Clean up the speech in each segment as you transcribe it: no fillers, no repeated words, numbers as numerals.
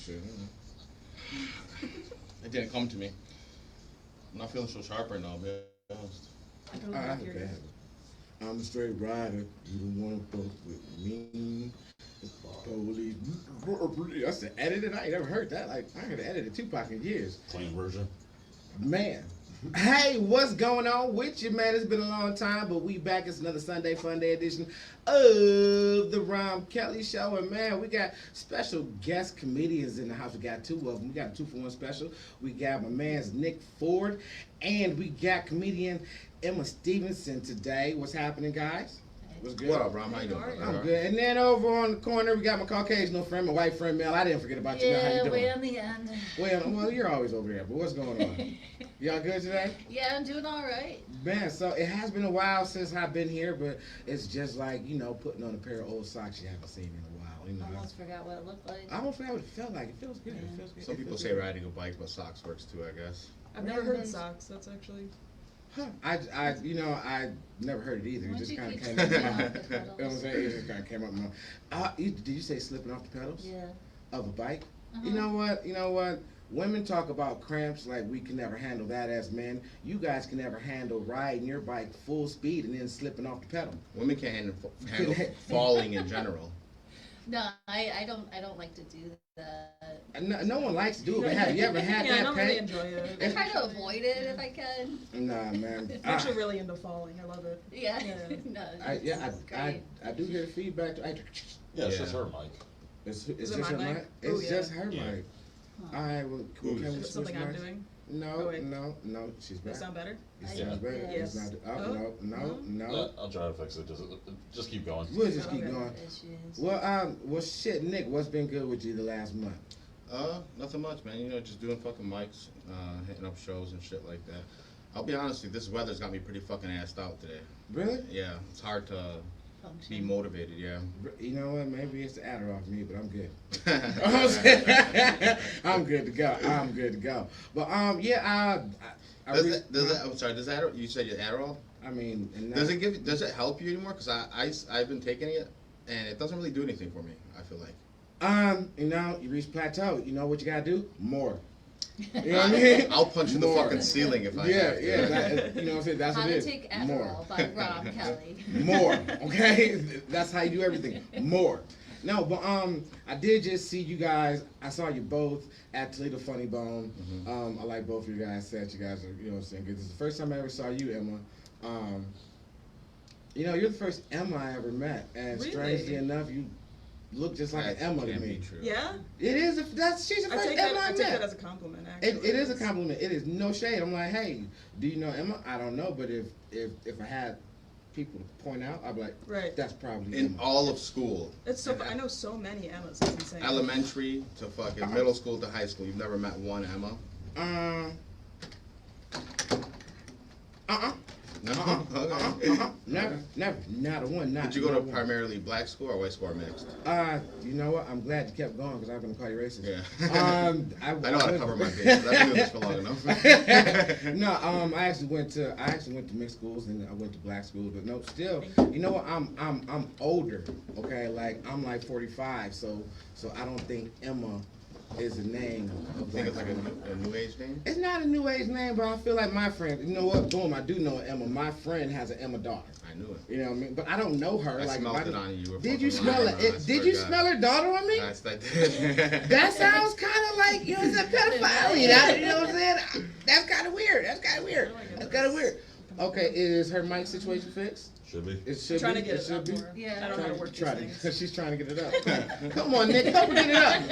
shit. It didn't come to me. I'm not feeling so sharp right now, to be honest. I don't know I if have a you're bad habit. I'm a straight rider. You the one fuck with me. Police. I said edited. I ain't never heard that. Like I haven't edited Tupac in years. Clean version. Man. Hey, what's going on with you, man? It's been a long time, but we back. It's another Sunday Fun Day edition of the Rahm Kely Show. And man, we got special guest comedians in the house. We got two of them. We got a 2-for-1 special. We got my man's Nick Ford, and we got comedian Emma Stevenson today. What's happening, guys? What's good? What up, Rahm? How you doing? I'm good. And then over on the corner, we got my Caucasian friend, my white friend Mel. I didn't forget about you. Mel. How you Yeah, doing? way on the end. Well, you're always over there. But what's going on? Y'all good today? Yeah, I'm doing all right. Man, so it has been a while since I've been here, but it's just like, you know, putting on a pair of old socks you haven't seen in a while. You know, I almost forgot what it looked like. I almost forgot what it felt like. It feels good. Yeah. It feels good. Some It people feels say good. riding a bike, but socks works too, I guess. I've never heard socks. That's actually. Huh. I never heard it either. It Why just don't kind you of keep came up. slipping You know off the pedals? what I'm saying? It just kind of came up. Did you say slipping off the pedals Yeah. of a bike? Uh-huh. You know what? You know what? Women talk about cramps like we can never handle that as men. You guys can never handle riding your bike full speed and then slipping off the pedal. Women can't handle falling in general. No, I don't like to do that. No one likes to do it, but have you ever had Yeah, I that don't pain? really enjoy it. I try to avoid it if I can. Nah, man. I'm actually really into falling. I love it. Yeah. Yeah. No, I it's great. do hear the feedback. Yeah, Yeah. it's just her mic. It's Is just it my her mic? mic. Ooh, It's yeah. just her Yeah. mic. Huh. All right, well, cool. Is Can we Is it switch something I'm mics? doing? No, Oh, wait. no, she's Does back. it sound better? It I- sounds better. yes. It's not. Oh. No. I'll try to fix it. Just keep going. We'll just keep Okay. going. Issues. Well, shit, Nick, what's been good with you the last month? Nothing much, man. You know, just doing fucking mics, hitting up shows and shit like that. I'll be honest with you, this weather's got me pretty fucking assed out today. Really? Yeah, it's hard to be Function. motivated, yeah. You know what? Maybe it's the Adderall for me, but I'm good. does I'm good to go. I'm good to go. But yeah, does that, you said your Adderall? I mean, and Does it help you anymore? Because I've been taking it, and it doesn't really do anything for me, I feel like. you know, you reach plateau. You know what you gotta do? More. You know what I mean? I'll punch through the More. fucking ceiling if I Yeah, have to. yeah. You know what I'm saying? That's How what it to is. Take More. Adderall by Rahm Kely. More. Okay? That's how you do everything. More. No, but I did just see you guys. I saw you both at Toledo Funny Bone. Mhm. I like both of you guys. Said you guys are, you know what I'm saying, good. This is the first time I ever saw you, Emma. You know, you're the first Emma I ever met, and Really? strangely enough, you look just like That an Emma to can't me. be true. Yeah? It is. She's the I first take Emma that, I I take that met. as a compliment, actually. It is a compliment. It is no shade. I'm like, hey, do you know Emma? I don't know, but if I had people to point out, I'd be like, Right. that's probably In Emma. all of school, It's so. I know so many Emmas. It's insane. elementary to fucking middle school to high school, you've never met one Emma? No? Okay. Never, not a one. Not. Did you go not to one. primarily black school or white school or mixed? You know what? I'm glad you kept going because I'm gonna call you racist. Yeah. I I know how to cover my bases. I've been doing this for long enough. No, I actually went to mixed schools and I went to black schools, but no, still, you know what? I'm older. Okay, like I'm like 45, so I don't think Emma is a name I of think it's black like women. a new age name. It's not a new age name, but I feel like my friend. You know what? Boom, I do know Emma. My friend has an Emma daughter. I knew it. You know what I mean? But I don't know her. I like, smelled if it on you. You were Did you fucking smell lying, it? bro. I swear Did you to God. smell her daughter on me? Yes, I did. That sounds kind of like, you know, it's a pedophile. You know what I'm saying? That's kind of weird. That's kind of weird. That's kind of weird. Okay, is her mic situation fixed? Should be. It should I'm trying be. to get It it should up be. more. Yeah. I don't know how to work Try these to, things. she's trying to get it up. Come on, Nick, help her get it up.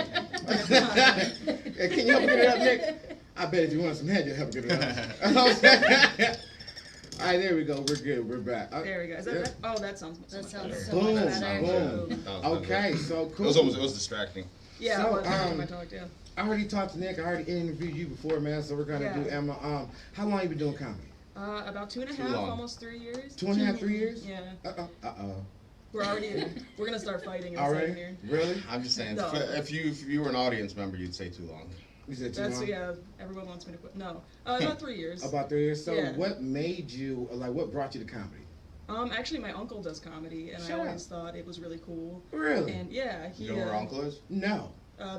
Hey, can you help her get it up, Nick? I bet if you want some head, you'll help her get it up. All right, there we go. We're good. We're back. There we go. Is that better? Oh, that sounds so That much sounds better. so Boom, much better. boom. That was Okay, good. so It cool. was distracting. Yeah, So, it was every time I talked, yeah. I already talked to Nick. I already interviewed you before, man. So we're gonna Yeah. do Emma. How long you been doing comedy? About 2.5, Too long. almost 3 years. 2.5, 3 years? Yeah. We're We're gonna start fighting in a already. second here. Really? I'm just saying, No. if you were an audience member, you'd say too long. You said too That's long? yeah. Everyone wants me to quit. No, about 3 years. About 3 years. So Yeah. what made you like? What brought you to comedy? Actually, my uncle does comedy, and Shut I always thought it was really cool. Really? And yeah, he. You know where Uncle is? No.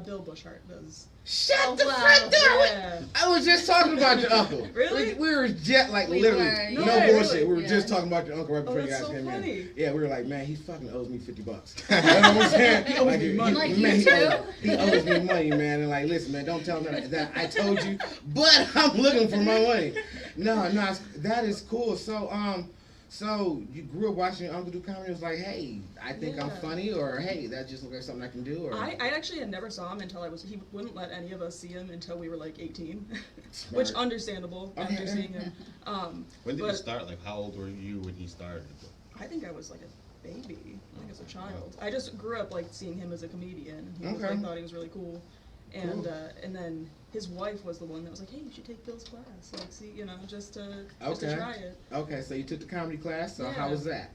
Bill Bushart does. Shut the wow. front door! Yeah. I was just talking about your uncle. Really? We were just like We literally were, no yeah. bullshit. Really? We were Yeah. just talking about your uncle right before you that's guys so came funny. in. Yeah, we were like, man, he fucking owes me $50. You know what I'm saying? He owes Like, me money. Like man, you too? he owes me money, man. And like, listen, man, don't tell him that I told you, but I'm looking for my money. No, that is cool. So you grew up watching your uncle do comedy. It was like, hey, I think I'm Yeah. funny, or hey, that just looks like something I can do, or I actually had never saw him until he wouldn't let any of us see him until we were like 18, Smart. which understandable Okay. after seeing him. When did you but start? Like, how old were you when he started? I think I was like a baby, like as a child. I just grew up like seeing him as a comedian, and he was, Okay. like, thought he was really cool. And Cool. And then his wife was the one that was like, hey, you should take Bill's class, like see, just to Okay. try it. Okay, so you took the comedy class. So Yeah. how was that?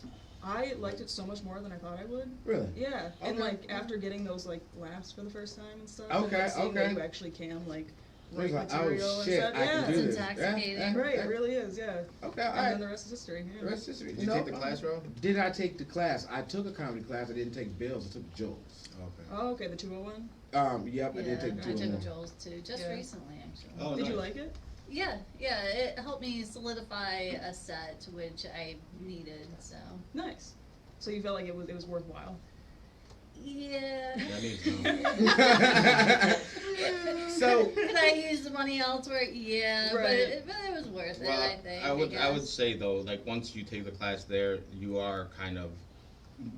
I liked it so much more than I thought I would. Really? Yeah, and Okay. like after getting those like laughs for the first time and stuff, Okay, and like, seeing okay. that you actually can like It was write like, material oh and shit, stuff. I yeah, can do It's this. intoxicating. right, it really is. Yeah, Okay, all and right. then the rest is history. Yeah. The rest is history. Did you No, take the class, bro? Did I take the class? I took a comedy class. I didn't take Bill's. I took Joel's. Okay. Oh, okay, the 201. Yep, I Yeah, did take I two. took Joel's too, just Yeah. recently actually. Oh, Did you nice. like it? Yeah, it helped me solidify a set, which I needed, so. Nice. So you felt like it was worthwhile. Yeah. That means no. So Could I use the money elsewhere? Yeah, but Right. it was worth it, Well, I think. I would guess. say though, like once you take the class there, you are kind of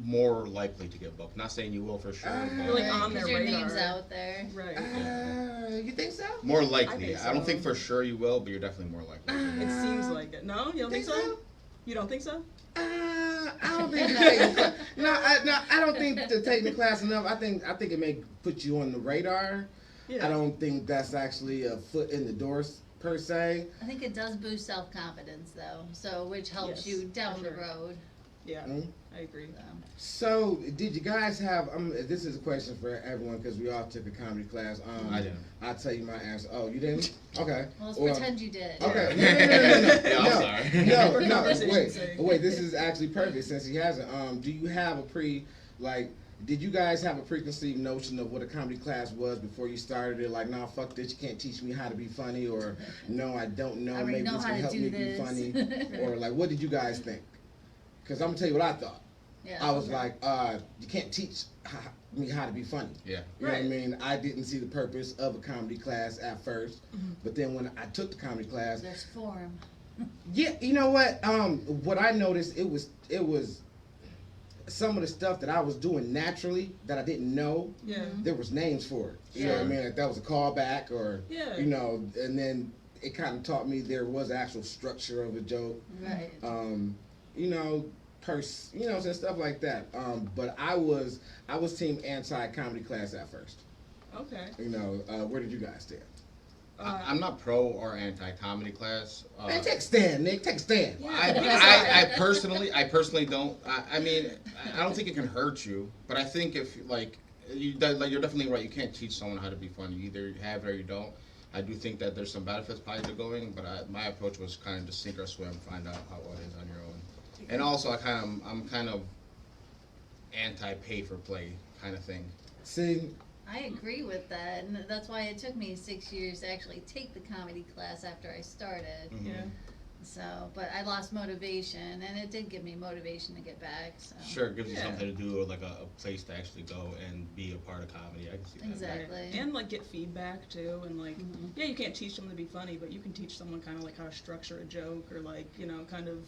more likely to get booked. Not saying you will for sure, You're You're like Right. on their Because your radar. name's out there. Right. you think so? more I likely. think I don't so. think for sure you will, but you're definitely more likely. It seems like it. No, you don't think so? You don't think so? I don't think to take the class. No, I don't think to take the class enough. I think it may put you on the radar. Yeah. I don't think that's actually a foot in the door per se. I think it does boost self-confidence though, so which helps Yes, you down for the sure. road. Yeah, Mm. I agree. So, did you guys have? This is a question for everyone because we all took a comedy class. I didn't. I'll tell you my answer. Oh, you didn't? Okay. Well, let's Well, pretend you did. Okay. Yeah, I'm No, sorry. no, For no. conversation's sake. Wait. This is actually perfect since he hasn't. Do you have did you guys have a preconceived notion of what a comedy class was before you started it? Like, nah, fuck this, you can't teach me how to be funny, or no, I don't know, I already maybe know this how can to help do me be this. funny, or like, what did you guys think? Because I'm gonna tell you what I thought. Yeah. I was like, you can't teach me how to be funny. Yeah. You know what I Right. mean? I didn't see the purpose of a comedy class at first, but then when I took the comedy class, There's form. yeah, you know what? What I noticed it was some of the stuff that I was doing naturally that I didn't know. Yeah. There was names for it. You know what I Sure. mean? Like that was a callback, or Yeah. and then it kind of taught me there was actual structure of a joke. Right. And stuff like that. But I was team anti-comedy class at first. Okay. Where did you guys stand? I'm not pro or anti comedy class. Man, take a stand, Nick. Take a stand. I personally don't. I mean, I don't think it can hurt you, but I think if you're definitely right. You can't teach someone how to be funny. You either have it or you don't. I do think that there's some benefits probably to going, but my approach was kind of just sink or swim, find out how it is on your own. And also, I'm kind of anti pay for play kind of thing. See, I agree with that, and that's why it took me 6 years to actually take the comedy class after I started. Mhm. Yeah. So, but I lost motivation, and it did give me motivation to get back. So. Sure, it gives you Yeah. something to do, like a place to actually go and be a part of comedy. I can see that. Exactly. And like get feedback too, and like Mhm. yeah, you can't teach someone to be funny, but you can teach someone kind of like how to structure a joke, or like kind of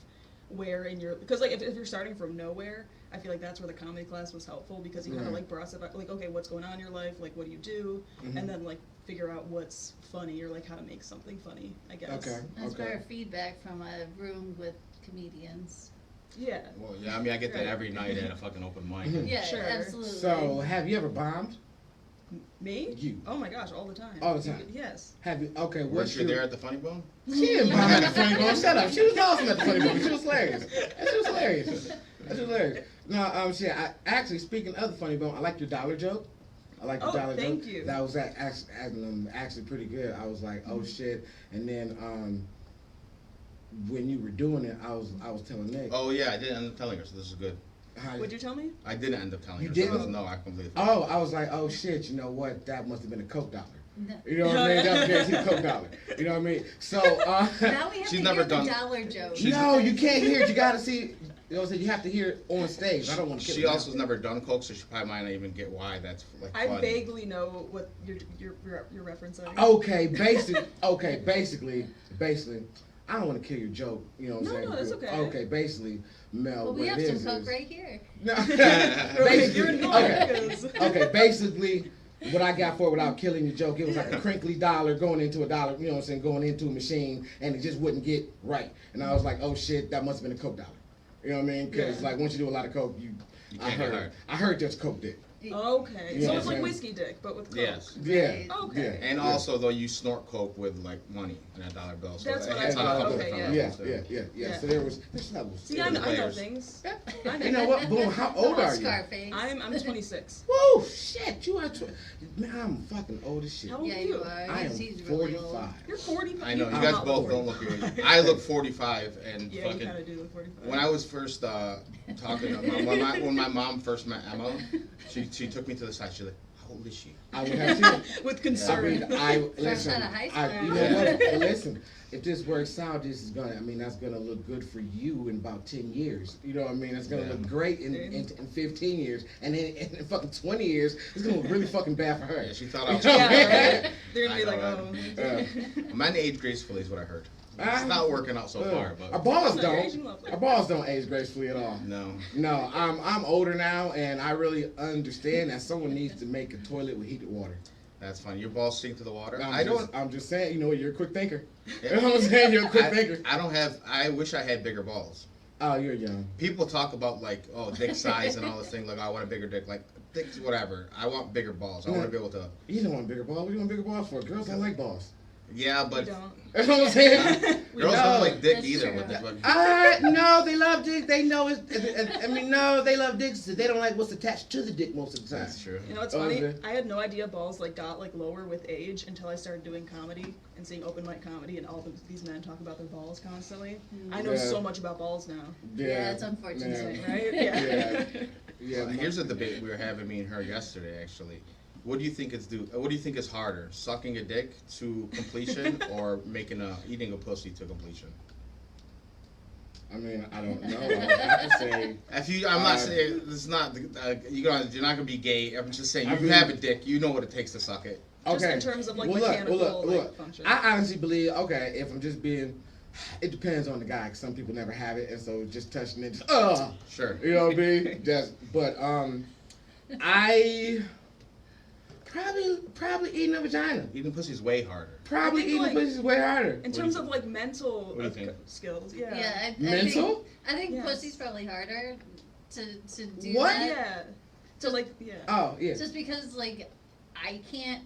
where in your, because like if you're starting from nowhere, I feel like that's where the comedy class was helpful, because you kind of Right. like brought up like, okay, what's going on in your life, like what do you do, Mhm. and then like figure out what's funny, or like how to make something funny, I guess. Okay. That's better feedback from a room with comedians. Yeah. Well, yeah, I mean, I get that Right. every night at a fucking open mic. Mhm. Yeah, Sure. absolutely. So, have you ever bombed? Me? You. Oh my gosh, all the time. All the time? Yes. Have you? Okay, Was what's you your? there at the Funny Bone? She didn't bomb at the funny bone. Shut up. She was awesome at the funny bone. She was hilarious. She was hilarious. She was hilarious. No, shit. Actually, speaking of the funny bone, I like your dollar joke. I like your Oh, dollar thank joke. you. That was actually pretty good. I was like, oh shit. And then when you were doing it, I was telling Nick. Oh yeah, I didn't end up telling her, so this is good. Would you tell me? I didn't end up telling You her. didn't? So no, I completely. Oh, I was like, oh shit, you know what? That must have been a Coke dollar. No. You know what I mean? That was guaranteed Coke dollar. You know what I mean? So, Now we have She's to never hear done- the dollar joke. no, you can't hear it. You gotta see. You know what I'm saying? You have to hear it on stage. I don't want to. She also has never done coke, so she probably might not even get why that's like. I funny. vaguely know what you're referencing. Okay, basically, I don't want to kill your joke. You know what I'm saying? No, that's okay. Okay, basically, Mel. Well, we what have it some is Coke is- right here. No, Okay, you're annoying okay. because Okay, basically, what I got for it without killing your joke, it was like a crinkly dollar going into a dollar, you know what I'm saying, going into a machine, and it just wouldn't get right. And I was like, oh shit, that must have been a Coke dollar. You know what I mean? Because Yeah. like once you do a lot of Coke, You can't get hurt. I heard there's Coke dick. okay, Yeah, so it's like man. whiskey dick, but with Coke. Yes. Yeah. Right. Okay. And also, though, you snort coke with like money in a dollar bill. So That's what it's I on a thought. couple Okay, different Yeah, levels there. yeah. Yeah. So there's levels. See, I know Players. things. You know what? Boom. How old Oh, are you? Scarface. I'm 26. Whoa, shit! You are. Man, I'm fucking old as shit. How old Yeah, are you you? are. I am He's really old. 45. You're 40. I know you I'm guys not both 40. don't look your age. I look 45, and Yeah, you fucking. kind of do look 45. When I was first talking to when my mom first met Emma, she took me to the side. She's like, "How old is she?" I would have to. With I concern. mean, listen. out of high school. You know what? Listen. If this works out, this is gonna. I mean, that's gonna look good for you in about 10 years. You know what I mean? It's gonna Yeah. look great in 15 years, and then in fucking 20 years, it's gonna look really fucking bad for her. Yeah, she thought I was. Yeah, right? They're gonna I be know, like, oh. Men age gracefully is what I heard. It's not working out so far, Our but balls No, don't. aging lovely. Our balls don't age gracefully at all. no. No, I'm older now, and I really understand that someone needs to make a toilet with heated water. That's funny. Your balls sink to the water. I'm just saying, you know, you're a quick thinker. You know what I'm saying? You're a quick thinker. I don't have. I wish I had bigger balls. Oh, you're young. People talk about like, oh, dick size and all this thing. Like, I want a bigger dick. Like, dick's whatever. I want bigger balls. I want to be able to. You don't want bigger balls. What do you want bigger balls for? Girls don't like balls. Yeah, We but don't. You know what I'm saying? girls No. don't like dick That's either. true. But that's what, No, they love dick. They know it's. I mean, no, they love dicks. They don't like what's attached to the dick most of the time. that's true. You know what's Oh, funny? is it? I had no idea balls like got like lower with age until I started doing comedy and seeing open mic comedy and all these men talk about their balls constantly. I know Yeah. so much about balls now. Yeah, it's unfortunate. Yeah. Right? Yeah. Yeah. Here's a debate we were having, me and her yesterday. Actually, what do you think What do you think is harder, sucking a dick to completion or eating a pussy to completion? I mean, I don't know. I would have to say. I'm not saying it's not. You're not gonna be gay. I'm just saying I you mean- have a dick. You know what it takes to suck it. Just Okay. in terms of like Well, mechanical look. like function. I honestly believe, okay, if I'm just being, it depends on the guy. 'Cause some people never have it, and so just touching it, just, Sure. you know what I mean? But I probably eating a vagina. Eating pussy is way harder. Probably I think, eating like- pussy is way harder. in terms of like mental What do you think? skills, yeah. Yeah, I Mental? I think Yes. pussy's probably harder to do What? that. Yeah. So like, yeah. Oh yeah. Just because like I can't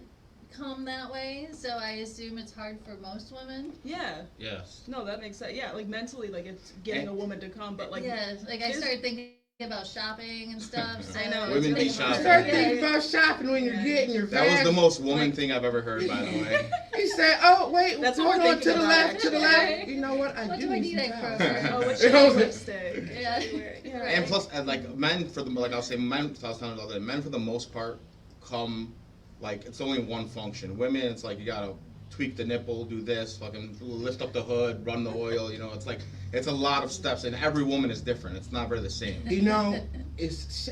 come that way, so I assume it's hard for most women. Yeah. Yes. No, that makes sense. Yeah, like mentally, like it's getting a woman to come, but like yeah, like I phys- started thinking about shopping and stuff. So I know, it's Women really be hard. shopping. Start Yeah. thinking about shopping when you're Yeah. getting your That was the vag. most woman thing I've ever heard, by the way. He said, "Oh wait, That's hold what we're on to thinking the about, left, to the actually. left. You know what? I What do do I need need some that towels." for? Oh, what It shade was- of lipstick? Yeah. Yeah. Right. And plus, like men for the like I'll say men. I was telling you the other day, men for the most part come like it's only one function. Women, it's like you gotta tweak the nipple, do this, fucking lift up the hood, run the oil. You know, it's like it's a lot of steps, and every woman is different. It's not very the same. You know, this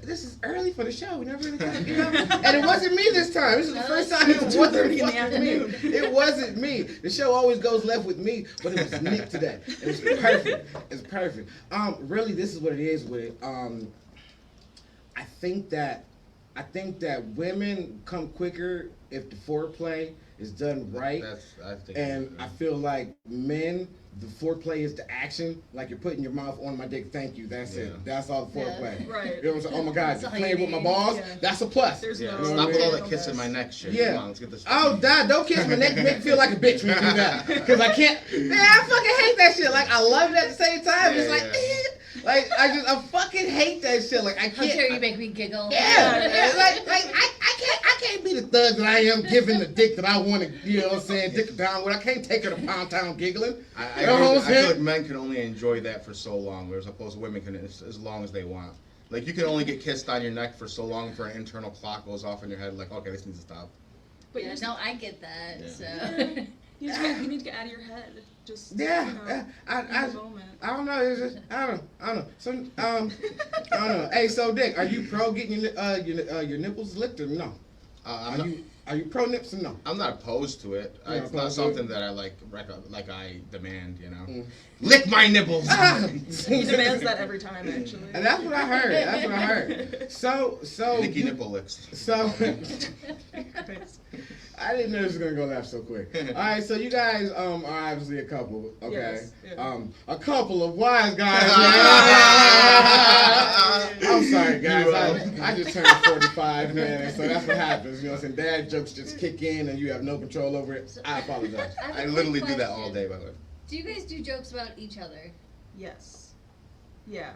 is early for the show. We never really got, you know, and it wasn't me this time. This is the No, first it's time it wasn't 2:30 in the fucking afternoon. me. It wasn't me. The show always goes left with me, but it was Nick today. It was perfect. It's perfect. Really, this is what it is with it. I think that women come quicker if the foreplay is done right. I think. And I feel like men, the foreplay is the action. Like you're putting your mouth on my dick. Thank you. That's Yeah. it. That's all the foreplay. Yeah. Right. You know what I'm saying? Oh my God, That's you're all playing you with my need. balls. Yeah. That's a plus. There's Yeah, no. stop with all that no kissing mess. my neck shit. Yeah. Come on, let's get this. Oh, God, don't kiss my neck. Make me feel like a bitch when you do that. Because I can't. Man, I fucking hate that shit. Like, I love it at the same time. Yeah, it's like, yeah. like, I fucking hate that shit. Like, I How dare you can't. make me giggle? Yeah, like I I can't be the thug that I am giving the dick that I want to, you know what I'm saying, dick down with. I can't take her to Pound Town giggling. I You know what I'm feel saying? like men can only enjoy that for so long, whereas opposed to women can as long as they want. Like you can only get kissed on your neck for so long before an internal clock goes off in your head. Like, okay, this needs to stop. But Yeah, you're no, I get that. Yeah. So you need to get out of your head. Just Yeah, you know, I in the moment. don't know. It's just, I don't know. Some I don't know. Hey, so Dick, are you pro getting your nipples licked or no? I'm not, Are you pro nips or no? I'm not opposed to it. You're not It's not opposed to it? something that I like I demand. You know, Mm. lick my nipples. He demands that every time, actually. And that's what I heard. That's what I heard. So Nicky you- nipple licks. So I didn't know this was gonna go left so quick. All right, so you guys are obviously a couple, okay? Yes, yeah. A couple of wise guys. I'm sorry, guys. I just turned 45, man, and so that's what happens. You know what I'm saying? Dad jokes just kick in, and you have no control over it. I apologize. have a I quick literally do that all question. day, by the way. Do you guys do jokes about each other? Yes. Yeah.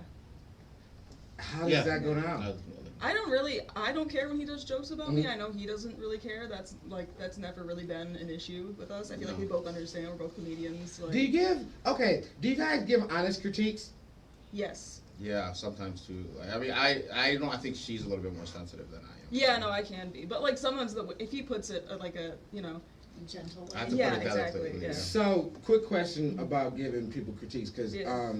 How does that go down? I don't care when he does jokes about me. I know he doesn't really care. That's never really been an issue with us. I feel like we both understand. We're both comedians. Like, Do you guys give honest critiques? Yes. Yeah, sometimes too. I mean, I think she's a little bit more sensitive than I am. Yeah, no, I can be. But like sometimes if he puts it like a, Gentle I have way. to Yeah, put it exactly, delicately. yeah. So, quick question about giving people critiques, because Yeah.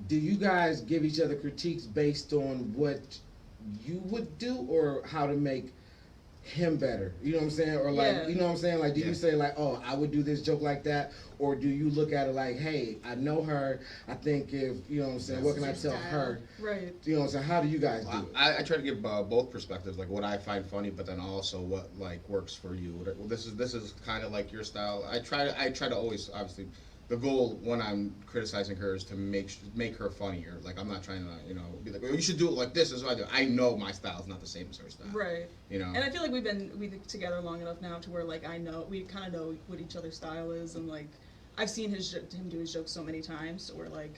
do you guys give each other critiques based on what you would do or how to make him better? You know what I'm saying? Or like, Yeah. you know what I'm saying? Like, do Yeah. you say like, oh, I would do this joke like that? Or do you look at it like, hey, I know her. I think if, you know what I'm saying, what can I This is tell your her? right. You know what I'm saying? How do you guys do it? I try to give both perspectives, like what I find funny, but then also what like works for you. Well, this is kind of like your style. I try to always, obviously, the goal when I'm criticizing her is to make her funnier. Like I'm not trying to be like, oh, you should do it like this. Is what I do. I know my style is not the same as her style. Right. You know. And I feel like we've been together long enough now to where like we kind of know what each other's style is, and like I've seen him do his jokes so many times, or like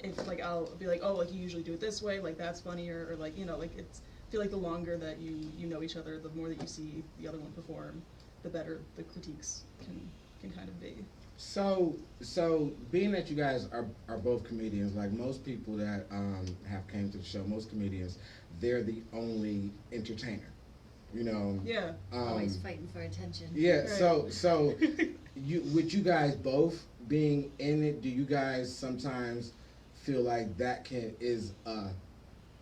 if like I'll be like, oh, like you usually do it this way, like that's funnier, or like like it's. I feel like the longer that you know each other, the more that you see the other one perform, the better the critiques can kind of be. So being that you guys are both comedians, like most people that have came to the show, most comedians, they're the only entertainer. You know. Yeah. Always fighting for attention. Yeah. Right. So with you guys both being in it, do you guys sometimes feel like that is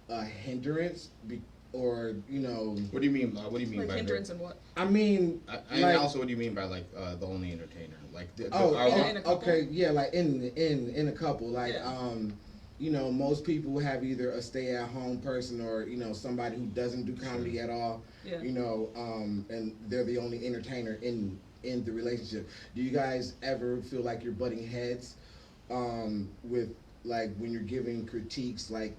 a hindrance, or What do you mean? What do you mean Like by hindrance and what? I mean, And like, also, what do you mean by like the only entertainer? Like in a couple? okay, yeah, like in a couple, like Yeah. most people have either a stay-at-home person or somebody who doesn't do comedy at all. Yeah. And they're the only entertainer in the relationship. Do you guys ever feel like you're butting heads with like when you're giving critiques? Like,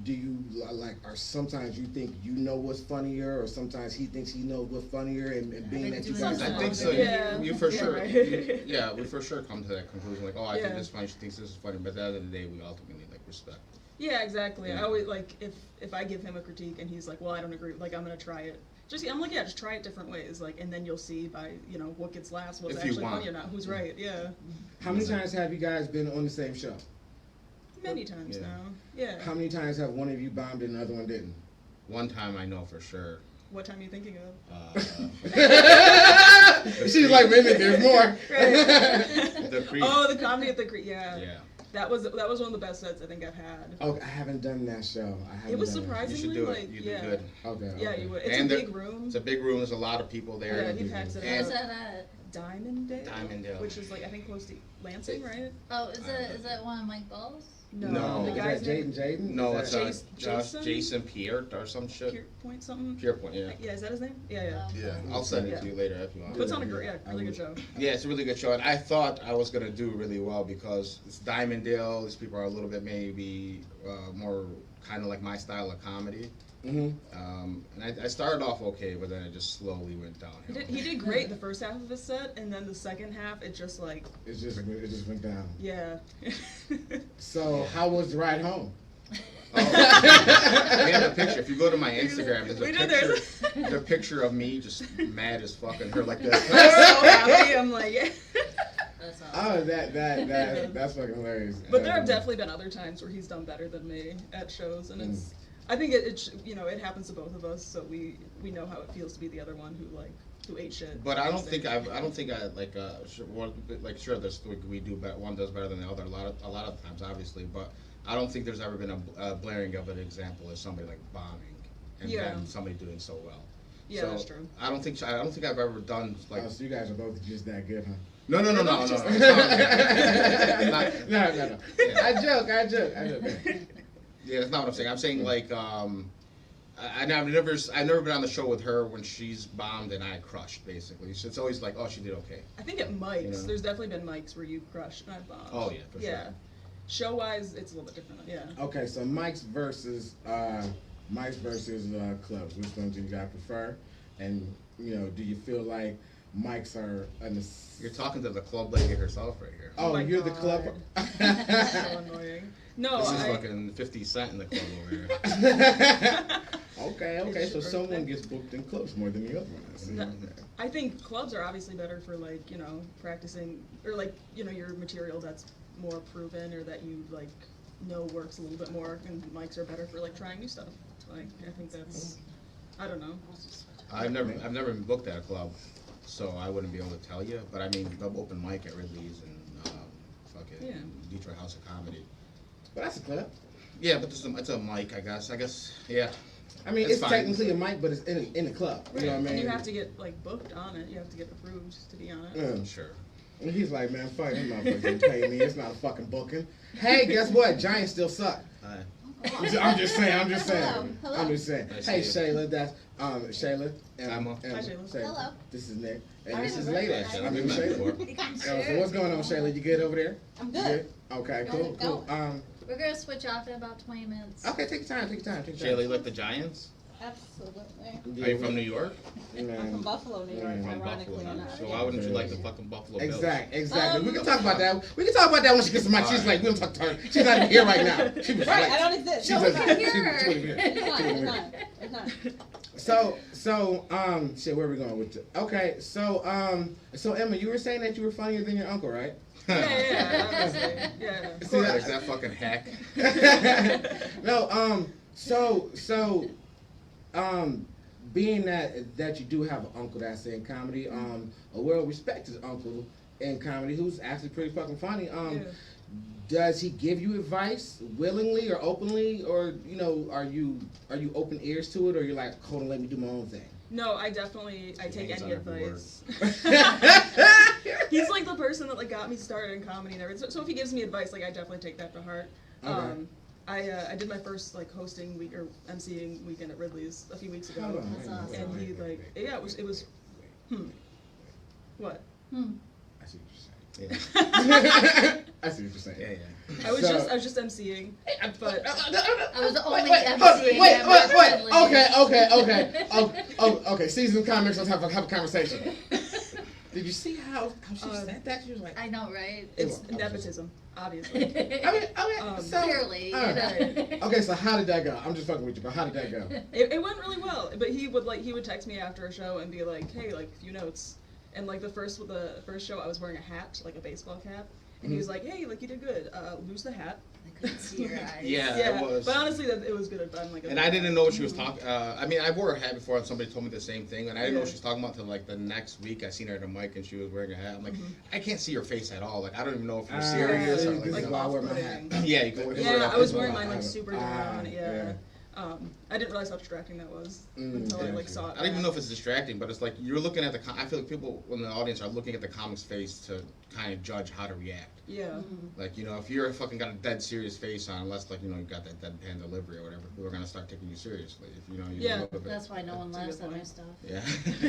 do you like, or sometimes you think you know what's funnier, or sometimes he thinks he knows what's funnier, and being been that you doing guys, that I think so. Yeah. You for Yeah, sure. right. Yeah, we for sure come to that conclusion. Like, oh, I think Yeah. this is funny. She thinks this is funny. But at the end of the day, we ultimately like respect. Yeah, exactly. Yeah. I always like if I give him a critique and he's like, well, I don't agree. Like I'm gonna try it. I'm like, yeah, just try it different ways. Like, and then you'll see by what gets laughs, what's If you actually want. funny or not, who's right. Yeah, how many times have you guys been on the same show? many times Yeah. now. Yeah. How many times have one of you bombed and the other one didn't? One time I know for sure. What time are you thinking of? She's like, wait a minute, there's more. The Creek. Oh, the comedy at the Creek. Yeah. Yeah. That was one of the best sets I think I've had. Oh, I haven't done that show. It was You surprisingly should do it. like You yeah. do good. Okay. Yeah, okay. you would. It's And a there- big room. It's a big room. There's a lot of people there. Yeah, he packs it Where's out. that at? Dimondale. Dimondale. Which is like I think close to Lansing, right? Oh, is that one of Mike Ball's? No. The Is guy's that name. Jaden? No, Is it's that- Jason Pierre or some shit. Pure Point something. Pure Point. Yeah. Yeah, is that his name? Yeah. Yeah. I'll send it Yeah. to you later if you want. Puts on a great, really good show. Yeah, it's a really good show, and I thought I was gonna do really well because it's Dimondale. These people are a little bit maybe more kind of like my style of comedy. Mhm. And I started off okay, but then it just slowly went downhill. He did great the first half of his set, and then the second half, it just like, It just went down. yeah. So how was the ride home? We have a picture. If you go to my Instagram, there's We a did, picture. There's a picture of me just mad as fuck and her like this. I'm so happy. I'm like, yeah. That's awesome. Oh, that's fucking hilarious. But there have definitely been other times where he's done better than me at shows, and it's. I think it happens to both of us, so we know how it feels to be the other one who ate shit. But I don't think I like sure there's we do better. One does better than the other a lot of times, obviously. But I don't think there's ever been a blaring of an example of somebody like bombing and then somebody doing so well. Yeah, so that's true. I don't think I've ever done like. Oh, so you guys are both just that good, huh? No. No. Yeah. I joke. Yeah, that's not what I'm saying. I'm saying like I've never been on the show with her when she's bombed and I crushed basically. So it's always like, oh, she did okay. I think at mics, You know? there's definitely been mics where you crushed and I bombed. Oh yeah, for Yeah. sure. Show wise, it's a little bit different. Yeah. Okay, so Mike's versus clubs. Which one do you guys prefer? And do you feel like Mike's are You're talking to the club lady herself right here. Oh, my you're the God. club. So annoying. No, This is I. fucking 50 Cent in the club over here. Okay. So someone gets booked in clubs more than the other one. I see. No, I think clubs are obviously better for practicing or your material that's more proven or that you works a little bit more, and mics are better for trying new stuff. I think that's I don't know. I've never been booked at a club, so I wouldn't be able to tell you. But I mean, the open mic at Ridley's and fucking Detroit House of Comedy. But that's a club. Yeah, but it's a mic, I guess. Yeah. I mean, It's it's fine. technically a mic, but it's in a club. You know what I mean? And you have to get booked on it. You have to get approved to be on it. Yeah. Sure. And he's like, man, fuck him, motherfucker didn't pay me. It's not a fucking booking. Hey, guess what? Giants still suck. Hi. I'm just saying. Hello. I'm just saying. Nice Hey, to Shayla, that's Hi, Shayla. Emma. Hi, Shayla. Hello. This is Nick, and Hi, this is Emma. Layla. Hi, I mean, We've met Shayla. before. So what's going on, Shayla? You good over there? I'm You good. Okay, Go, cool. go. We're gonna switch off in about 20 minutes. Okay, take your time. Shayla, you like the Giants? Absolutely. Are you from New York? I'm from Buffalo, New York, From ironically Buffalo. enough. So why wouldn't you like the fucking Buffalo Bills? Exactly. We can talk about that. We can talk about that when she gets to my. She's like, we don't talk to her. She's not even here right now. She was Right, like, I don't exist. She's No, like, we're she here. was here. It's not. Shit, where are we going with it? Okay, so Emma, you were saying that you were funnier than your uncle, right? Yeah, obviously. Yeah. Of See, course. Like that fucking hack. No, being that you do have an uncle that's in comedy, a well-respected uncle in comedy who's actually pretty fucking funny. Yeah. Does he give you advice willingly or openly, or are you open ears to it, or you're like, hold on, let me do my own thing? No, I take hangs any on every advice. He's like the person that got me started in comedy and everything. So if he gives me advice, I definitely take that to heart. Okay. I did my first emceeing week or emceeing weekend at Ridley's a few weeks ago. Hold on, That's wait, awesome. And he wait. it was what? I see what you're saying. Yeah. I see what you're saying. Yeah. I was So- just emceeing, but I was the only Wait, MC. wait. Okay. Seasoned comics, let's have a conversation. Did you see how she said that? She was like, I know, right? it's nepotism, obviously. Clearly, Okay, so how did that go? I'm just fucking with you, but how did that go? It went really well, but he would text me after a show and be like, hey, a few notes. And the first show, I was wearing a hat, a baseball cap, and he was like, hey, you did good. Lose the hat. I couldn't see your eyes. Yeah, it was. But honestly, it was good. I'm And I didn't know what she was talking. I mean, I wore a hat before, and somebody told me the same thing, and I didn't know what she was talking about until the next week. I seen her at a mic, and she was wearing a hat. I'm like, I can't see her face at all. I don't even know if you're serious or This is why I wear my hat. Yeah, you can wear Yeah, I was wearing why mine I- super down. Yeah. I didn't realize how distracting that was until I saw it. I don't even know if it's distracting, but it's you're looking at I feel like people in the audience are looking at the comic's face to kind of judge how to react. Yeah. If you're fucking got a dead serious face on, unless you got that deadpan delivery or whatever, people are gonna start taking you seriously. If you're a little bit. That's why no one That's a laughs good at point. my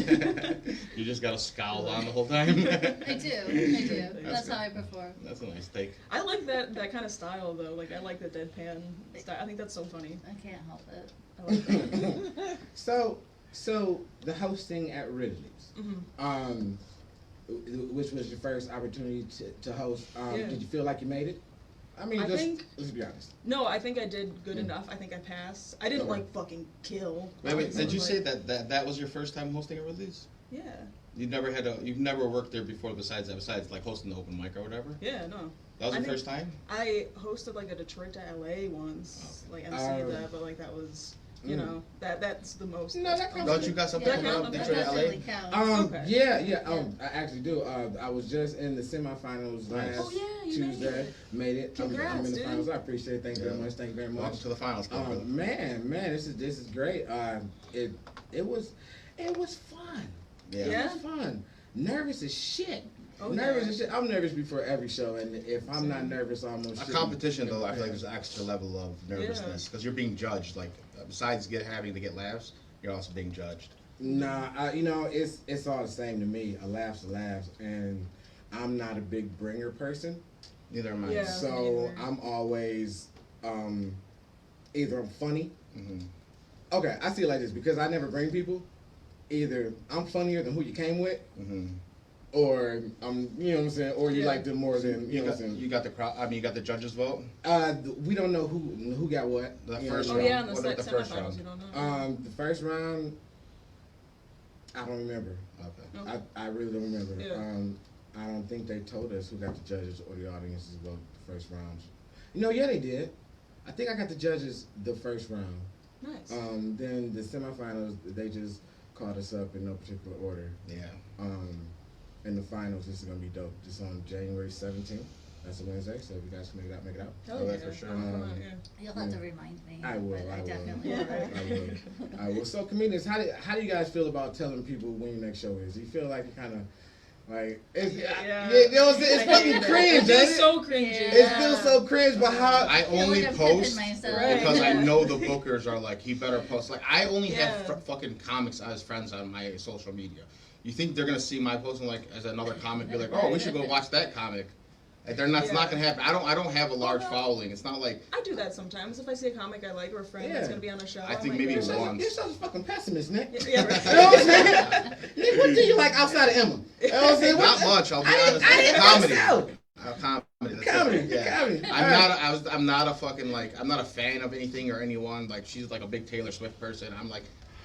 stuff. Yeah. You just got a scowl on the whole time. I do. That's good. how I perform. That's a nice take. I like that kind of style though. I like the deadpan style. I think that's so funny. I can't help it. I like that. So the hosting at Ridley's, which was your first opportunity to host. Yeah. Did you feel like you made it? I mean, I just think- let's be honest. No, I think I did good enough. I think I passed. I didn't like fucking kill. Wait, So, did you like- say that was your first time hosting a release? Yeah. You've never worked there before besides like hosting the open mic or whatever? Yeah, no. That was I your think- first time? I hosted like a Detroit to LA once, like MC that, but like that was, you know, that's the most. No, that counts. Don't you got something Yeah, coming up that Detroit That LA? definitely counts. Okay. Yeah. I actually do. I was just in the semifinals Nice. last Oh, yeah, you made Tuesday. it. Made it. I'm Congrats, in the dude. finals. I appreciate it. Thank you very Yeah. much. Thank you very Welcome much. to the finals, club, brother. Man, this is great. It was fun. Yeah. Yeah. It was fun. Nervous as shit. Oh, Nervous yeah. as shit. I'm nervous before every show, and if I'm not nervous, I'm almost A competition though, I feel like there's an extra level of Yeah. nervousness because you're being judged. Like besides having to get laughs, you're also being judged. Nah, it's all the same to me. A laugh's a laugh, and I'm not a big bringer person. Neither am I. Yeah. So neither. I'm always either I'm funny. hmm Okay, I see it like this because I never bring people. Either I'm funnier than who you came with, hmm or you know what I'm saying, or you Yeah. like them more than you know what I'm saying. You got the crowd. I mean, you got the judges vote. We don't know who got what. The you first know Oh what I'm yeah, in the What about the first semifinals, round? you don't know. The first round, I don't remember. Okay. Okay. I really don't remember. Yeah. I don't think they told us who got the judges or the audiences vote the first rounds. Yeah, they did. I think I got the judges the first round. Nice. Then the semifinals, they just called us up in no particular order. Yeah. In the finals, this is gonna be dope. Just on January 17th. That's a Wednesday, so if you guys can make it out, make it out. Hell Oh, yeah. that's for sure. I'm coming out, yeah. You'll have to remind me. I will. But I will. definitely Yeah. will. I will. So, comedians, how do you guys feel about telling people when your next show is? Do you feel like you kind of like it's Yeah. you know what I'm saying? It's I hate fucking that. cringe, It ain't feels it? so cringy. Yeah. It feels so cringe, but how? I feel only like I'm pimping post myself. Right. because I Yeah. know the bookers are like, he better post. Like, I only Yeah. have fucking comics as friends on my social media. You think they're gonna see my post and like, as another comic, be like, oh, we should go watch that comic. Like, they're not. It's not Yeah. gonna happen. I don't have a large no. following. It's not like. I do that sometimes. If I see a comic I like or a friend that's Yeah. gonna be on a show, I I'm think like, maybe yeah, it's sure. one. You're such a fucking pessimist, Nick. Yeah, You know right. what I'm saying? Nick, what do you like outside of Emma? You know what I'm saying? Not much. I'll be honest. I didn't Comedy. think so. Comedy. That's Comedy. it. Yeah. Comedy. I'm not a fucking like. I'm not a fan of anything or anyone. Like, she's like a big Taylor Swift person. I'm like,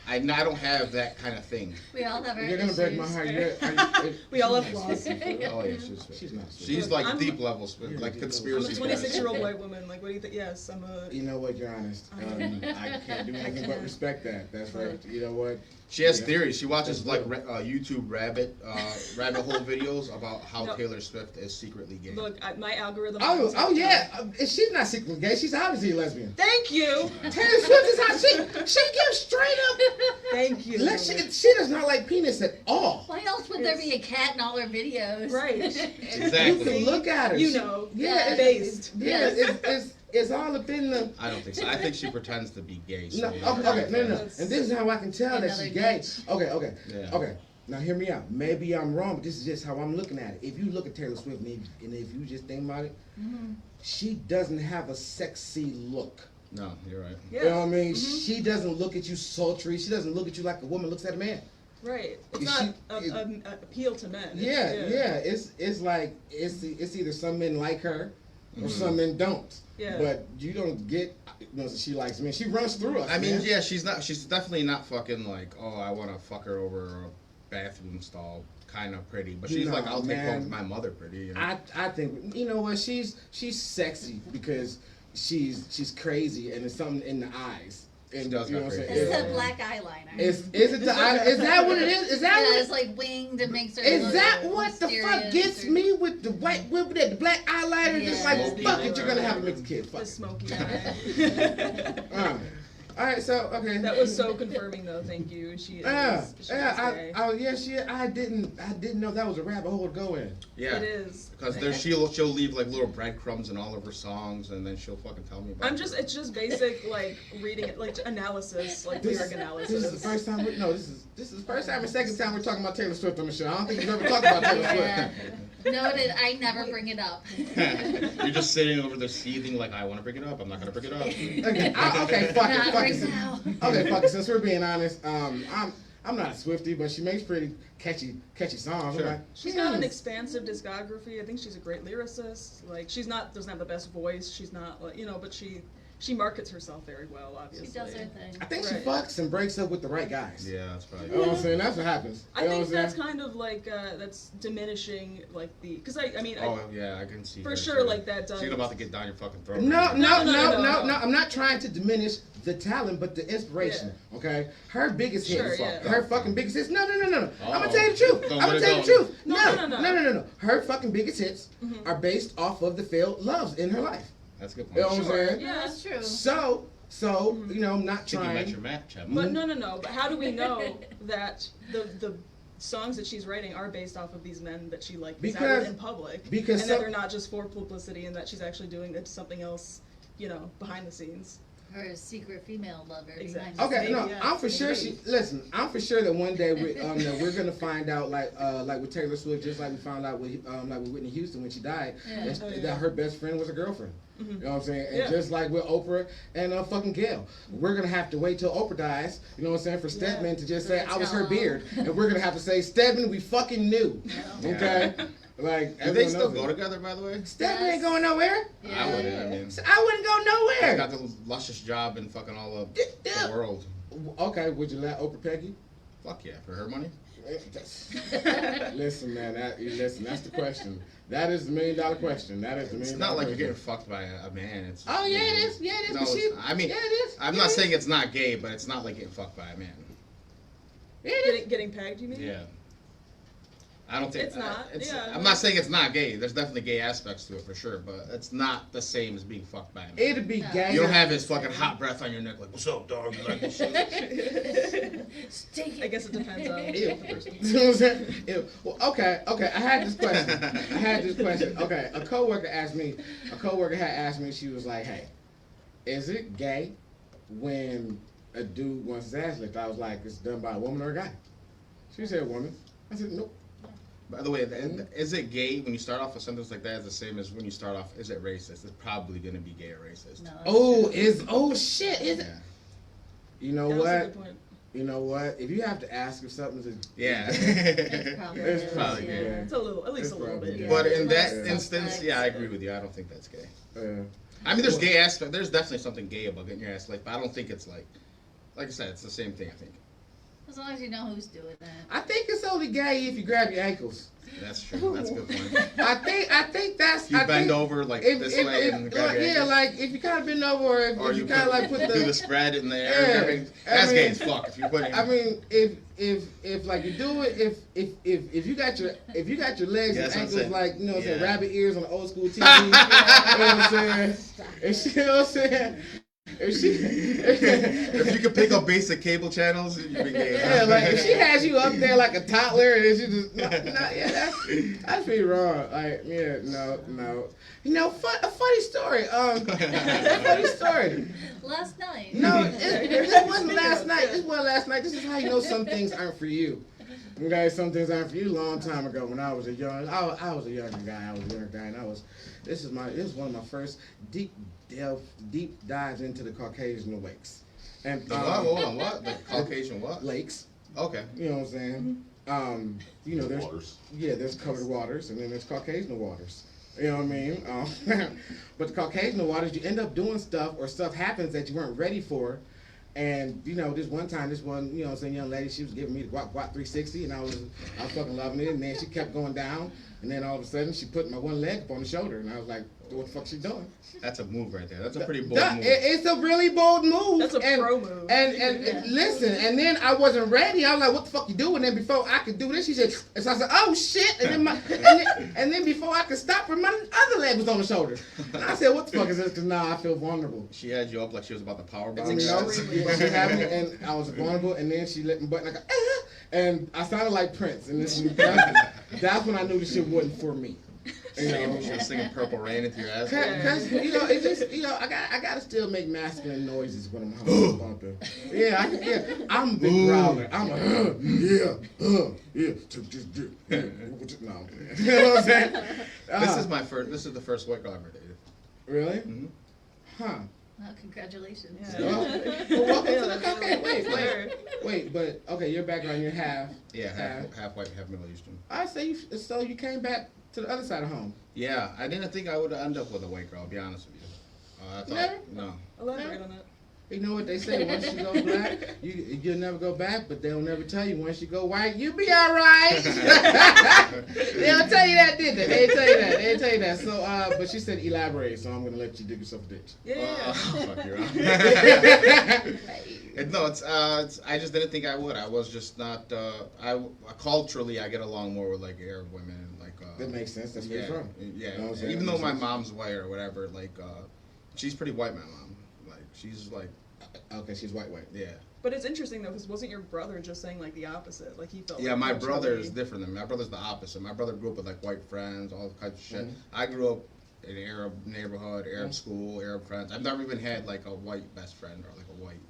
I don't have that kind of thing. We all have our You're gonna break my issues. heart. We all have she's not flaws. sweet. Oh yeah, She's not sweet. she's like I'm- deep levels, like I'm conspiracy. a theories. 26-year-old white woman. Like, what do you think? Yes, I'm a. You know what? You're honest. I can't do anything but respect that. That's right. You know what? She has Yeah. theories. She watches That's like YouTube rabbit hole videos about how No. Taylor Swift is secretly gay. Look, my algorithm. Oh yeah. She's not secretly gay. She's obviously a lesbian. Thank you. Taylor Swift is how she gives straight up. Thank you. She does not like penis at all. Why else would there be a cat in all her videos? Right. You Exactly. can look at her. You She- know. Yeah. Based. Yes. It's all up in the. I don't think so. I think she pretends to be gay. So No, yeah. okay, no. And this is how I can tell that Another she's gay. bitch. Okay. Yeah. Okay. Now hear me out. Maybe I'm wrong, but this is just how I'm looking at it. If you look at Taylor Swift and if you just think about it, Mhm. she doesn't have a sexy look. No, you're right. Yeah. You know what I mean? Mhm. She doesn't look at you sultry. She doesn't look at you like a woman looks at a man. Right. It's Is not she- an appeal to men. Yeah. It's like it's either some men like her or Mhm. some men don't. Yeah. But you don't get. She likes men. She runs through us. I mean, man. yeah, she's definitely not fucking like, oh, I want to fuck her over a bathroom stall, kind of pretty. But she's No, like, I'll take man. home my mother pretty. You know? I think you know what she's sexy because she's crazy and there's something in the eyes. And She does you know got what I'm crazy. It's saying? the black eyeliner. Is it the eye? Is that what it is? Is that yeah, what? it's like winged and makes her. Is look that what the fuck mysterious gets or- me with the white whip with that the black eyeliner? Just Yeah. like Smoky fuck it, you're gonna eyeliner. have a mixed kid. Fuck The it. smoky eye. All right, so okay. That was so confirming, though. Thank you. She is. Yeah, I didn't know that was a rabbit hole to go in. Yeah. It is. Because she'll leave like little breadcrumbs in all of her songs, and then she'll fucking tell me about. It's just basic like reading it, like analysis, like lyric analysis. This is the first time. This is the first time and second time we're talking about Taylor Swift on the show. I don't think we've ever talked about Taylor Yeah. Swift. Noted. I never bring it up. You're just sitting over there seething like, I want to bring it up. I'm not gonna bring it up. Okay, fuck it, Not fuck right it. now. Okay, fuck it. Since we're being honest, I'm not a Swiftie, but she makes pretty catchy songs. Sure. I'm like, She's got an expansive discography. I think she's a great lyricist. Like, doesn't have the best voice. She's not, like, but she markets herself very well, obviously. She does her thing. I think she Right. fucks and breaks up with the right guys. Yeah, that's probably. You know what I'm saying? That's what happens. I You know think what I'm that's saying? kind of like, that's diminishing, like, because I mean, Oh yeah, I can see. for her, sure, too. like that does. She's about to get down your fucking throat. No, right no, now. no, no, No. no. I'm not trying to diminish the talent, but the inspiration. Okay, her biggest hit, Sure, yeah. her fucking biggest hits. No. I'm gonna Oh. tell you the truth. Don't I'm gonna let it tell you the go. truth. No. No. Her fucking biggest hits Mhm. are based off of the failed loves in her life. That's a good You know point. what I'm saying? Yeah. That's true. So I'm not I think you met trying. your match, Emma. But no. But how do we know that the songs that she's writing are based off of these men that she is out Because- with in public, because and some- that they're not just for publicity, and that she's actually doing something else, behind the scenes. Her secret female lover. Exactly. behind the Okay, scenes. no, yeah. I'm for sure. I'm for sure that one day that we're gonna find out, like with Taylor Swift, just like we found out with Whitney Houston when she died, Yeah. that, Oh, yeah. that her best friend was a girlfriend. Mhm. You know what I'm saying? And Yeah. just like with Oprah and fucking Gail, we're gonna have to wait till Oprah dies. You know what I'm saying? For Yeah. Stedman to just say I was her Tell. beard, and we're gonna have to say Stedman, we fucking knew. Yeah. Okay, like Do they everyone still knows go it. together, by the way? Stedman Yes. ain't going nowhere. Yeah. I wouldn't. I mean, So I wouldn't go he's nowhere. got the luscious job in fucking all of Yeah. the world. Okay, would you let Oprah Peggy? Fuck yeah, for her money. Listen, man. That's the question. That is the $1 million question. That is the $1 It's million. not like you're getting question. fucked by a man. It's Oh yeah, it is. Yeah, it is. No, but she, it's- I mean, yeah, it is. I'm Yeah, not it saying is. it's not gay, but it's not like getting fucked by a man. Yeah, it is. Getting pegged, you mean? Yeah. I don't think It's not, yeah. I'm not saying it's not gay. There's definitely gay aspects to it for sure, but it's not the same as being fucked by a man. It'd be No. gay. You don't have his fucking hot breath on your neck like, "What's up, dog? You like this shit?" Stick I guess it depends on Ew. the person. You know what I'm saying? Ew. Well, okay. I had this question. Okay, a coworker had asked me. She was like, "Hey, is it gay when a dude wants his ass licked?" I was like, "It's done by a woman or a guy?" She said, "Woman." I said, "Nope." By the way, is it gay when you start off a sentence like that? Is the same as when you start off? Is it racist? It's probably gonna be gay or racist. No, Shit, is it? Yeah. You know That was a what? good point. You know what? If you have to ask if something's a Yeah. It's probably, It's probably yeah. gay. It's a little, at least It's a little probably bit. gay. But in that Yeah. instance, yeah, I agree with you. I don't think that's gay. uh, I mean, there's gay aspect. There's definitely something gay about getting your ass licked, but I don't think it's like I said, it's the same thing. I think As long as you know who's doing that. I think it's only gay if you grab your ankles. that's true. That's a good point. I think that's. You I bend think over like this way and grab your yeah, ankles. like if you kind of bend over, or if you kind of like put do the the. spread in the Yeah, air. I mean, I that's mean- gay as fuck. If you put it. I mean, if like you do it, if you got your legs Yeah, and that's what I'm ankles saying. like you know what I'm saying, Yeah. rabbit ears on the old school TV, you know what I'm saying? If you know what I'm saying, if she. if you could pick up basic cable channels, you'd be gay. Yeah, like if she has you up there like a toddler and she just yeah, that's pretty wrong. Like no. You know, a funny story. A funny story. Last night. No, this wasn't last night. This wasn't last night. This is how you know some things aren't for you. Okay, some things aren't for you. A long time ago, when I was a younger guy, and this is one of my first deep dives into the Caucasian lakes. And The what? Hold on, what? The Caucasian what? lakes. Okay. You know what I'm saying? You know, there's Waters. there's colored waters, and then there's Caucasian waters. You know what I mean? But the Caucasian waters, you end up doing stuff, or stuff happens that you weren't ready for. And you know, this one, you know what I'm saying, young lady, she was giving me the guap 360, and I was fucking loving it. And then she kept going down, and then all of a sudden she put my one leg up on the shoulder, and I was like, what the fuck she doing? That's a move right there. That's a pretty bold move. It's a really bold move. That's a pro move. And listen, and then I wasn't ready. I was like, "What the fuck you doing?" And then before I could do this, she said, and so I said, "Oh shit!" And then and then before I could stop her, my other leg was on the shoulder. And I said, "What the fuck is this?" Because now I feel vulnerable. She had you up like she was about to power bomb It's you. extremely But she had me, and I was vulnerable. And then she let me button. I go, and I sounded like Prince. And that's when I knew the shit wasn't for me. You know, She was singing Purple Rain into your ass. Cause you know, it's just I gotta still make masculine noises when I'm bumping. Yeah, I'm a big growler. I'm a took this dick. No, you know what I'm saying? This is the first white girl I ever dated. Really? Mhm. Huh? Well, congratulations. Yeah. Well, Yeah, okay, that's okay, really fair. wait, but okay, your background, you're half. Yeah, half white, half Middle Eastern. I say you, so you came back to the other side of home. Yeah, I didn't think I would end up with a white girl. I'll be honest with you. I thought Never? no. Elaborate on that. You know what they say, once you go black, you'll never go back, but they'll never tell you once you go white, you'll be all right. They don't tell you that, did they? They didn't tell you that. They didn't tell you that. So, but she said elaborate, so I'm going to let you dig yourself a ditch. Yeah. Fuck you, Ron. Right. No, it's I just didn't think I would. I was just not. Culturally, I get along more with like Arab women, like. That makes sense. That's where yeah, you're from. yeah. You know what I'm saying? Even though my mom's white or whatever, like, she's pretty white. My mom, like, she's like, Okay, she's white. yeah. But it's interesting though, because wasn't your brother just saying like the opposite? Like he felt. Yeah, like my culturally- brother is different than me. My brother's the opposite. My brother grew up with like white friends, all kinds of shit. Mhm. I grew up in an Arab neighborhood, Arab school, Arab friends. I've never even had like a white best friend or like a white.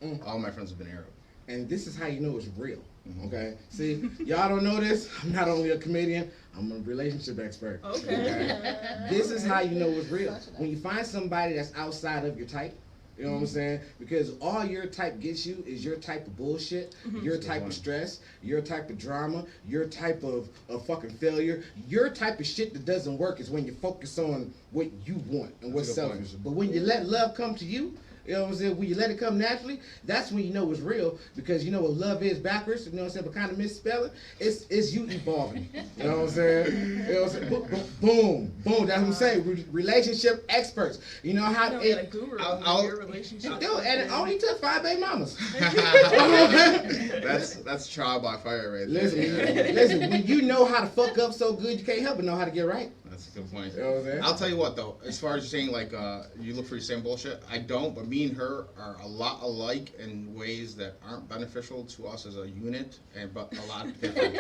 Mm. All my friends have been Arab. And this is how you know it's real. Mhm. Okay? See, y'all don't know this. I'm not only a comedian, I'm a relationship expert. Okay. This is how you know it's real. When you find somebody that's outside of your type, you know what I'm saying? Because all your type gets you is your type of bullshit, your type of stress, your type of drama, your type of fucking failure. Your type of shit that doesn't work is when you focus on what you want and what's That's a good point. selfish. But when you let love come to you, you know what I'm saying? When you let it come naturally, that's when you know it's real. Because you know what love is backwards, you know what I'm saying? But kind of misspelling, it's you evolving. You know what I'm saying? You know what I'm saying? Boom, boom. That's what I'm saying. Relationship experts. You know how You know, a guru I'll- in your relationship. Dude, and it only took 5 baby mamas. that's trial by fire right there. Listen, when you know how to fuck up so good, you can't help but know how to get right. That's a good point. You know what I'm saying? I'll tell you what though, as far as saying like you look for your same bullshit, I don't. But me and her are a lot alike in ways that aren't beneficial to us as a unit, and but a lot different.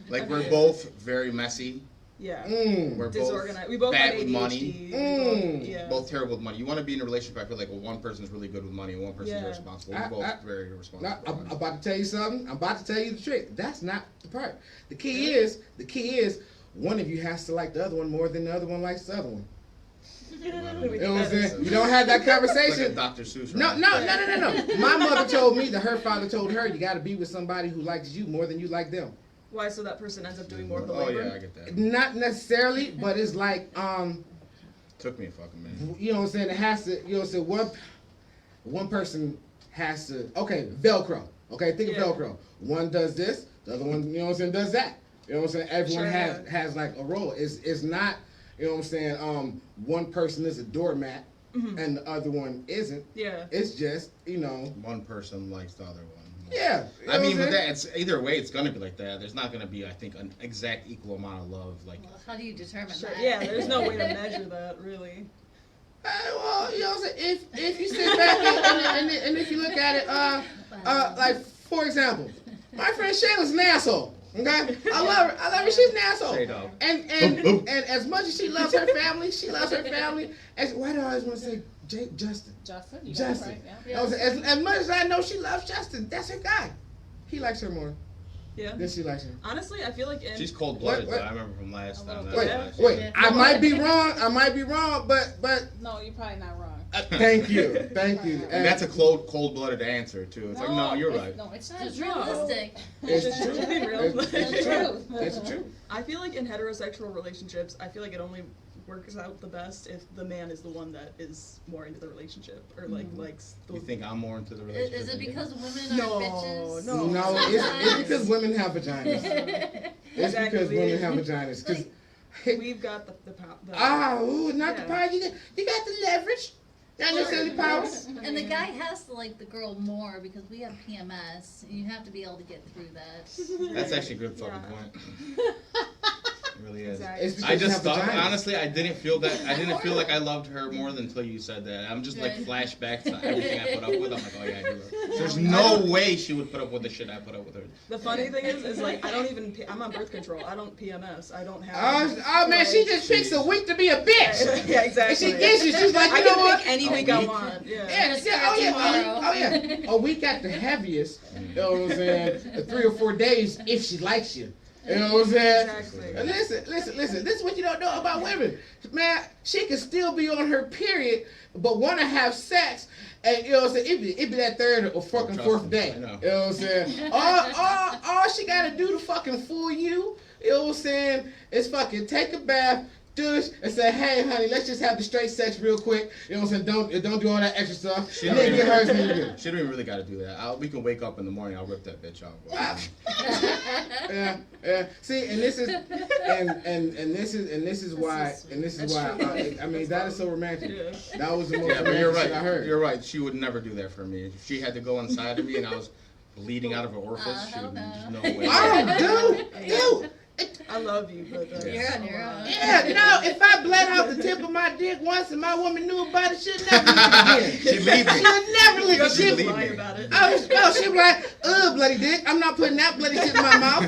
Like we're both very messy. Yeah. We're both Disorganized. We both bad have with ADHD. money. We both- yeah. Both terrible with money. You want to be in a relationship, I feel like one person's really good with money and one person's Yeah. irresponsible. We're both very irresponsible. Now, I'm about to tell you something. I'm about to tell you the trick. That's not the part. The key is one of you has to like the other one more than the other one likes the other one. You know what I'm saying? You don't have that Like a conversation. Dr. Seuss. No, right? no. My mother told me that her father told her you got to be with somebody who likes you more than you like them. Why? So that person ends up doing more of the Oh labor. yeah, I get that. Not necessarily, but it's like Took me a fucking minute. you know what I'm saying? It has to. You know what I'm saying? One person has to. Okay, Velcro. Okay, think Yeah. of Velcro. One does this, the other one, you know what I'm saying, does that. You know what I'm saying? Everyone Sure, has like a role. It's not. You know what I'm saying? One person is a doormat and the other one isn't. Yeah. It's just One person likes the other one. Yeah. You know I what mean, I'm with saying? that, it's either way, it's gonna be like that. There's not gonna be, I think, an exact equal amount of love. Like, Well, how do you determine Sure. that? Yeah. There's no way to measure that, really. Well, you know what I'm saying? If you sit back and if you look at it, like for example, my friend Shayla's an asshole. Okay, I love her. She's an asshole. Shay dog. And as much as she loves her family, As why do I always want to say Justin? Justin, you got it Justin. right, yeah. You know what I'm saying? As much as I know she loves Justin, that's her guy. He likes her more Yeah. than she likes him. Honestly, I feel like in she's cold-blooded. What? Though. I remember from last time. Wait, that's Wait, last wait. year. I might be wrong, but No, you're probably not wrong. thank you. And that's a cold-blooded answer too. It's like, no, you're right. No, it's It's true. realistic. It's true. To be real. It's It's true. true. It's true. I feel like in heterosexual relationships, I feel like it only works out the best if the man is the one that is more into the relationship or like likes the. You think I'm more into the relationship? Is it than you? because women No, are bitches? no. No, it's because women have vaginas. It's Exactly. because women have vaginas. Because We've got the not the Yeah. power. You got the leverage. Not necessarily power. And the guy has to like the girl more because we have PMS, and you have to be able to get through that. That's actually a good fucking Yeah. point. It really is. Exactly. It's because I you just have thought, vaginas. honestly, I didn't feel like I loved her more than until you said that. I'm just like Right. flashbacks to everything I put up with. I'm like, oh yeah, I do her. There's no way she would put up with the shit I put up with her. The funny thing is like I don't even. I'm on birth control. I don't PMS. I don't have. Oh man, she just picks a week to be a bitch. Yeah, And exactly. she gets you. She's like, I you know can what? pick any A week I week? want. Yeah. Yeah, oh yeah. A week at the heaviest. You know what I'm saying? 3 or 4 days if she likes you. You know what I'm saying? Exactly. And listen. This is what you don't know about women. Man, she can still be on her period, but want to have sex. And you know what I'm saying? It be that third or fucking fourth day. I know. You know what I'm saying? All she gotta do to fucking fool you, you know what I'm saying, is fucking take a bath, douche, and say, hey honey, let's just have the straight sex real quick. You know what I'm saying? Don't do all that extra stuff. She And don't then get hers when you do. She don't even really gotta do that. We can wake up in the morning. I'll rip that bitch out. Yeah. See, and this is why I mean that is so romantic. Yeah. That was the most Yeah, but romantic you're shit I right. heard. You're right. She would never do that for me. If she had to go inside of me and I was bleeding out of her orifice, she hell would no. no way. Oh, dude. I love you, but You're on your own. Yeah, no, if I bled out the tip of my dick once and my woman knew about it, she'd never lick it again. She believed me. She'd never lick You it. have She'd to believe lie me. about it. she'd be like, bloody dick. I'm not putting that bloody shit in my mouth.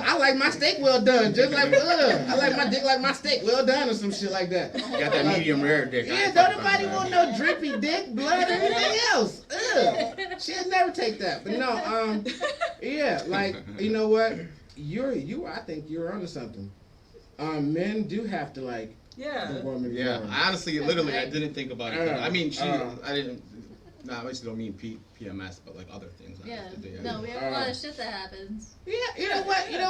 I like my steak well done. Just like, I like my dick like my steak well done or some shit like that. You got that medium rare dick. Yeah, don't nobody want no drippy dick, blood, or anything else. She'll never take that. But no, yeah, like, you know what? I think you're onto something. Men do have to like Yeah. the woman. Yeah, more. I honestly, literally, I didn't think about it. I mean, I didn't. No, I obviously don't mean PMS, but like other things. I Yeah. have to do, No, we have a lot of shit that happens. Yeah, you know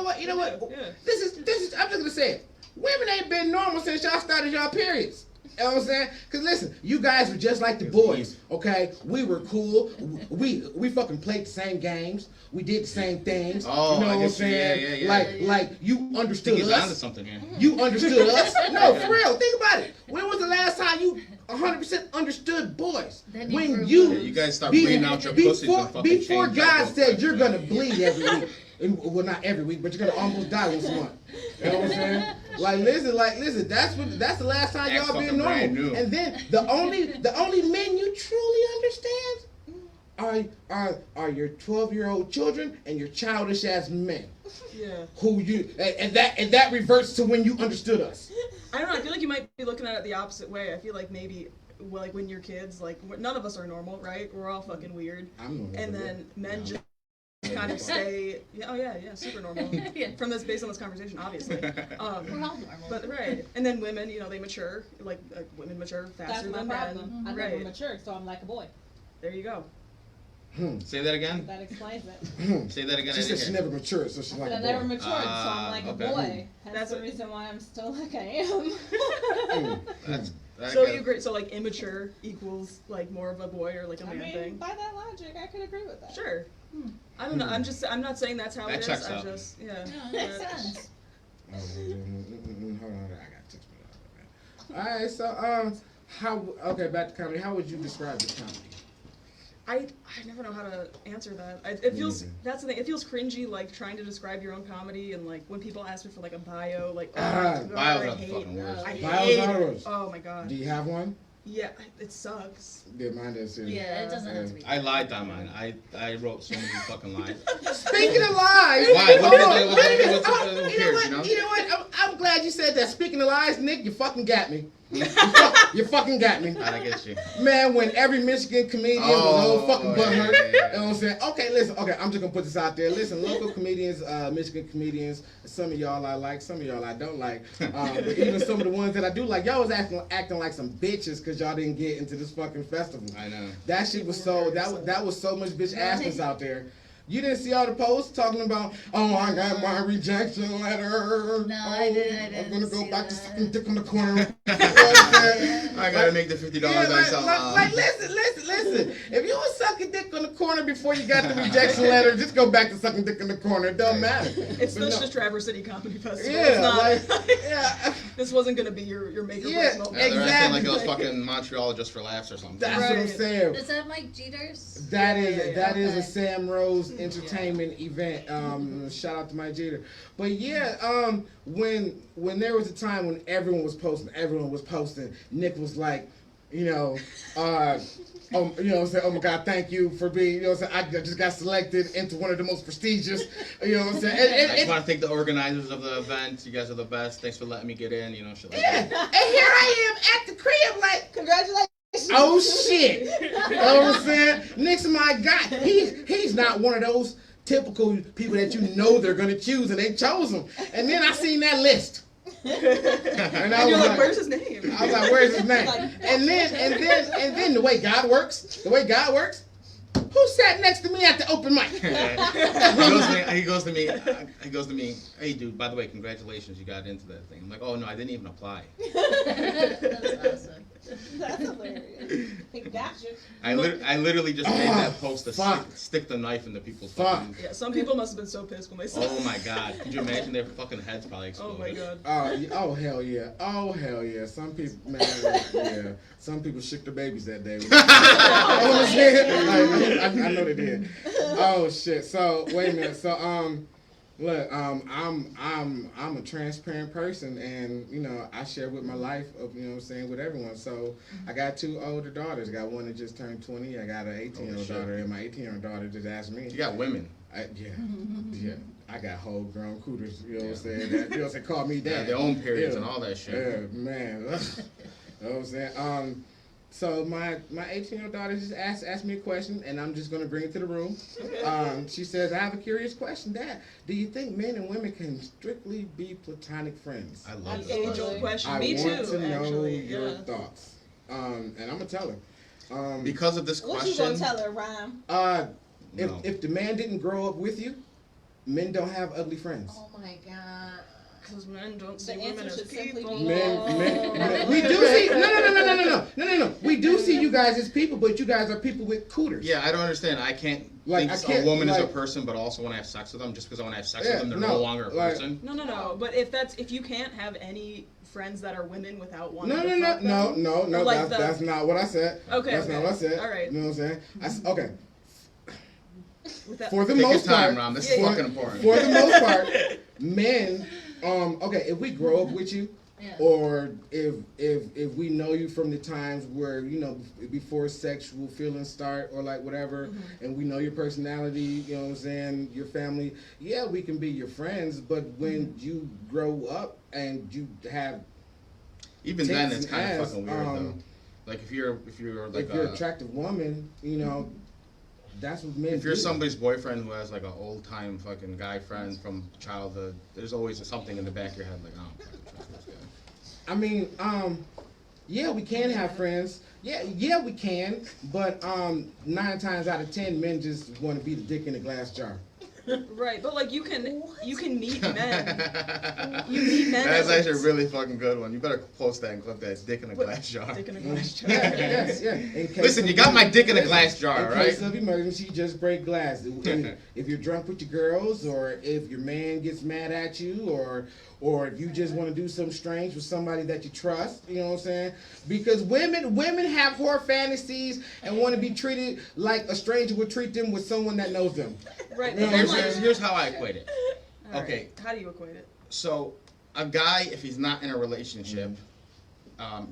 what? Yeah. This is. I'm just gonna say it. Women ain't been normal since y'all started y'all periods. You know what I'm saying? Cause listen, you guys were just like the boys, okay? We were cool. We fucking played the same games. We did the same things. Oh, you know I what I'm guess you- saying? yeah. Like you I think understood he's onto us. something here. You understood us. No, for real. Think about it. When was the last time you 100% understood boys? Then you When grew you Yeah, you guys start be- bleeding out your pussies before, and fucking before change God up said those you're types gonna of- bleed every week. Well, not every week, but you're gonna almost die once a month. You know what I'm saying? Like listen. That's the last time That's y'all being fucking brand normal. new. And then the only men you truly understand are your 12-year-old children and your childish ass men. Yeah. Who you and that reverts to when you understood us. I don't know. I feel like you might be looking at it the opposite way. I feel like maybe, well, like when you're kids, like none of us are normal, right? We're all fucking weird. I'm normal, And yeah. then men just kind of stay. Yeah, oh yeah, super normal. Yeah. From this, based on this conversation, obviously. We're all normal. But right. And then women, they mature. Like women mature That's faster my than problem. men. I never Right. matured, so I'm like a boy. There you go. Say that again. That explains it. Say that again. She I said didn't she hear. never matured, so she's like But I a never boy. matured, so I'm like a okay. boy. That's That's the what- reason why I'm still like I am. That So guy- you agree? So like immature equals like more of a boy or like a I man mean, thing? by that logic, I could agree with that. Sure. I don't know. I'm not saying that's how That it is. checks I out. just yeah. No, it makes sense. Hold on, I got text me. All right, so back to comedy. How would you describe the comedy? I never know how to answer that. It Me feels neither. that's the thing. It feels cringy, like trying to describe your own comedy, and like when people ask me for like a bio, like oh my God, Bios I are the hate. fucking worst. I Bios hate are the it. worst. Oh my God. Do you have one? Yeah, it sucks. Yeah, mine does too. Yeah, it doesn't have to be. I lied on mine. I wrote so many fucking lies. Speaking of lies, Why? hold What's on, the- what's the- what's the- oh, who you know cares, what? you know? You know what? I'm glad you said that. Speaking of lies, Nick, you fucking got me. You fucking got me. I get you. Man, when every Michigan comedian was all fucking yeah, butthurt, yeah, you yeah. know what I'm saying? Okay, listen, I'm just gonna put this out there. Listen, local comedians, Michigan comedians, some of y'all I like, some of y'all I don't like. But even some of the ones that I do like, y'all was acting like some bitches because y'all didn't get into this fucking festival. I know. That shit was so, that was so much bitch assness out there. You didn't see all the posts talking about, oh, I got my rejection letter. No, I didn't I'm gonna go see back to that. sucking dick on the corner. You know what I'm saying? I gotta make the $50 Yeah, myself. like, listen. If you was sucking dick on the corner before you got the rejection letter, just go back to sucking dick on the corner. It don't matter. It's But this no. just Traverse City Comedy Festival. Yeah, It's not, like, yeah. this wasn't gonna be your make or Yeah, break moment. Yeah, they're acting like it was exactly. fucking Montreal just for laughs or something. That's what I'm Right. saying. Is that Mike Jeter's? That Yeah, is that is okay. a Sam Rose entertainment event. Shout out to Mike Jeter. But yeah, when there was a time when everyone was posting, Nick was like, oh my God, thank you for being, I just got selected into one of the most prestigious, I just want to thank the organizers of the event. You guys are the best. Thanks for letting me get in. Shit like yeah, that. and here I am at the crib like, Congratulations. oh shit, you know what I'm saying? Nick's my guy. He's not one of those typical people that you know they're gonna choose, and they chose them. And then I seen that list. And I you're was like, where's his name? I was like, where's his name? Like, And then the way God works, who sat next to me at the open mic? he goes to me, hey dude, by the way, congratulations, you got into that thing. I'm like, oh no, I didn't even apply. That's awesome. That's hilarious. He got you. I literally just made that post to fuck. stick the knife into people's Fuck. fucking. Yeah, some people must have been so pissed when they saw Oh my god, could you imagine their fucking heads probably Oh exploded? my god. Oh hell yeah! Oh hell yeah! Some people, man, yeah. Some people shook their babies that day. I know they did. Oh shit! So wait a minute. So look, I'm a transparent person, and you know I share with my life of what I'm saying with everyone. So I got 2 older daughters. I got one that just turned 20. I got an 18-year-old daughter, and my 18-year-old daughter just asked me. You got women. Yeah. I got whole grown cooters. You know what I'm saying? That, you know what I'm saying? Call me Yeah, dad. their own periods Yeah. and all that shit. Yeah, man. You know what I'm saying? So my 18-year-old daughter just asked me a question, and I'm just gonna bring it to the room. She says, "I have a curious question, Dad. Do you think men and women can strictly be platonic friends?" I love An this age-old question. question. I Me want too, to know actually. your Yeah. thoughts. And I'm gonna tell her. Because of this What you gonna question, tell her, Rhyme? no. If the man didn't grow up with you, men don't have ugly friends. Oh my god. Because men don't see The women answer as should simply people. be Men, we do see no. We do see you guys as people, but you guys are people with cooters. Yeah, I don't understand. I can't Like, think I can't, a woman is a like- person, but also want to have sex with them. Just because I want to have sex Yeah, with them, they're no, no longer a like- person. No. But if you can't have any friends that are women without one. No. Like That's not what I said. Okay, That's not what I said. all right. You know what I'm saying? Okay. With that, For the Take your most time, part, Rom. This Yeah, is yeah. fucking important. for the most part, men. Okay, if we grow up with you, Yeah. or if we know you from the times where before sexual feelings start or like whatever, and we know your personality, you know what I'm saying, your family, yeah, we can be your friends. But when you grow up and you have, Even then, tits it's and kind of ass, fucking weird though. Like if you're like if you're an attractive woman, that's what men if you're do. somebody's boyfriend who has like an old time fucking guy friend from childhood, there's always something in the back of your head like, oh, I don't fucking trust this guy. I mean, yeah, we can have friends. Yeah, we can. But 9 times out of 10, men just want to be the dick in a glass jar. right, but like you can meet men. You meet men. That's as- actually a really fucking good one. You better post that and clip that. Dick in a What? glass jar. Dick in a glass jar. Yes. In case Listen, of- you got my dick in a glass jar, In all right? case of emergency, just break glass. If you're drunk with your girls, or if your man gets mad at you, or if you just want to do something strange with somebody that you trust, you know what I'm saying? Because women have horror fantasies and want to be treated like a stranger would treat them with someone that knows them. Right. Yeah, But then, Here's how I equate it. all right, okay. How do you equate it? So, a guy, if he's not in a relationship,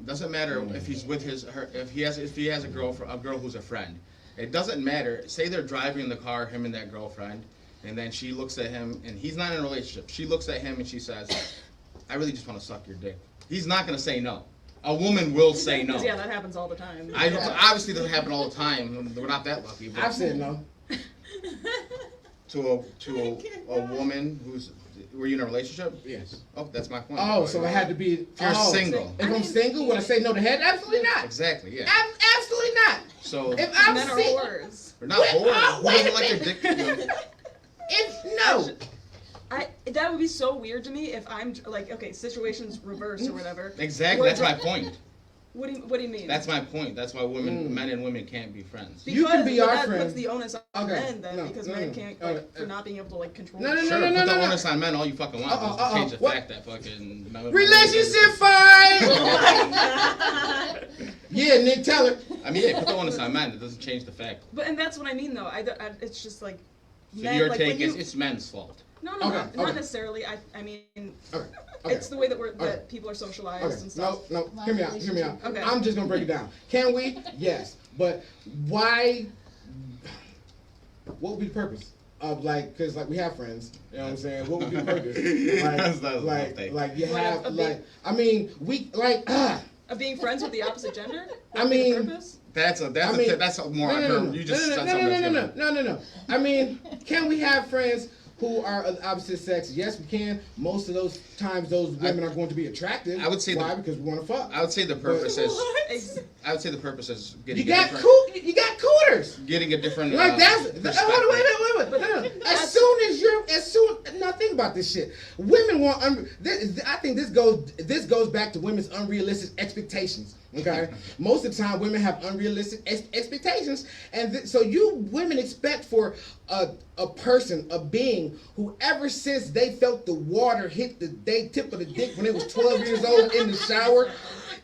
doesn't matter if he's with if he has a girl who's a friend. It doesn't matter. Say they're driving in the car, him and that girlfriend, and then she looks at him, and he's not in a relationship. She looks at him and she says, "I really just want to suck your dick." He's not gonna say no. A woman will say no. 'Cause, yeah, that happens all the time. Obviously, it doesn't happen all the time. We're not that lucky. But I've said no. to a woman who's, were you in a relationship? Yes. Oh, that's my point. Oh, so I had to be. If you're single. If I'm single, would I say no to head? Absolutely not. Exactly. Yeah. Absolutely not. So If I'm Men are single, whores. we're not Wait, whores. Who wait a doesn't like their minute. dick? no. That would be so weird to me if I'm like, okay, situations reverse or whatever. Exactly. Where That's my the- point. What do you mean? That's my point. That's why men and women can't be friends. You can be but our that friend. puts the onus on Okay, men then, no, because no, men no. can't Okay, for not being able to like control. No, no, Sure, no, put the no. onus on men all you fucking want. Doesn't change the What? fact that fucking Relationship fight. Yeah, Nick, tell her. I mean, yeah, put the onus on men. It doesn't change the fact. But and that's what I mean though. It's just like. So men, your like, take when you- is it's men's fault. No, Okay, not okay. necessarily. I mean, Okay. Okay. it's the way that Okay. that people are socialized Okay. and stuff. No. Hear me out. Okay. I'm just gonna break it down. Can we? Yes. But why? What would be the purpose of because we have friends. You know what I'm saying? What would be the purpose? That's a little thing. Like you Like, have a big- I mean we Of being friends with the opposite gender. I Would be the mean, purpose? That's more. You just said something that's different. No. I mean, can we have friends who are of the opposite sex? Yes, we can. Most of those times, those women are going to be attractive. I would say why? Because we want to fuck. I would say the purpose is. Ex- I would say the purpose is getting You got a different, you got cooters. getting a different. Like that's perspective. hold on, wait. No. Now think about this shit. Women want. I think this goes back to women's unrealistic expectations. Okay, most of the time women have unrealistic expectations, and so you women expect for a person, a being, who ever since they felt the water hit the tip of the dick when they was 12 years old in the shower.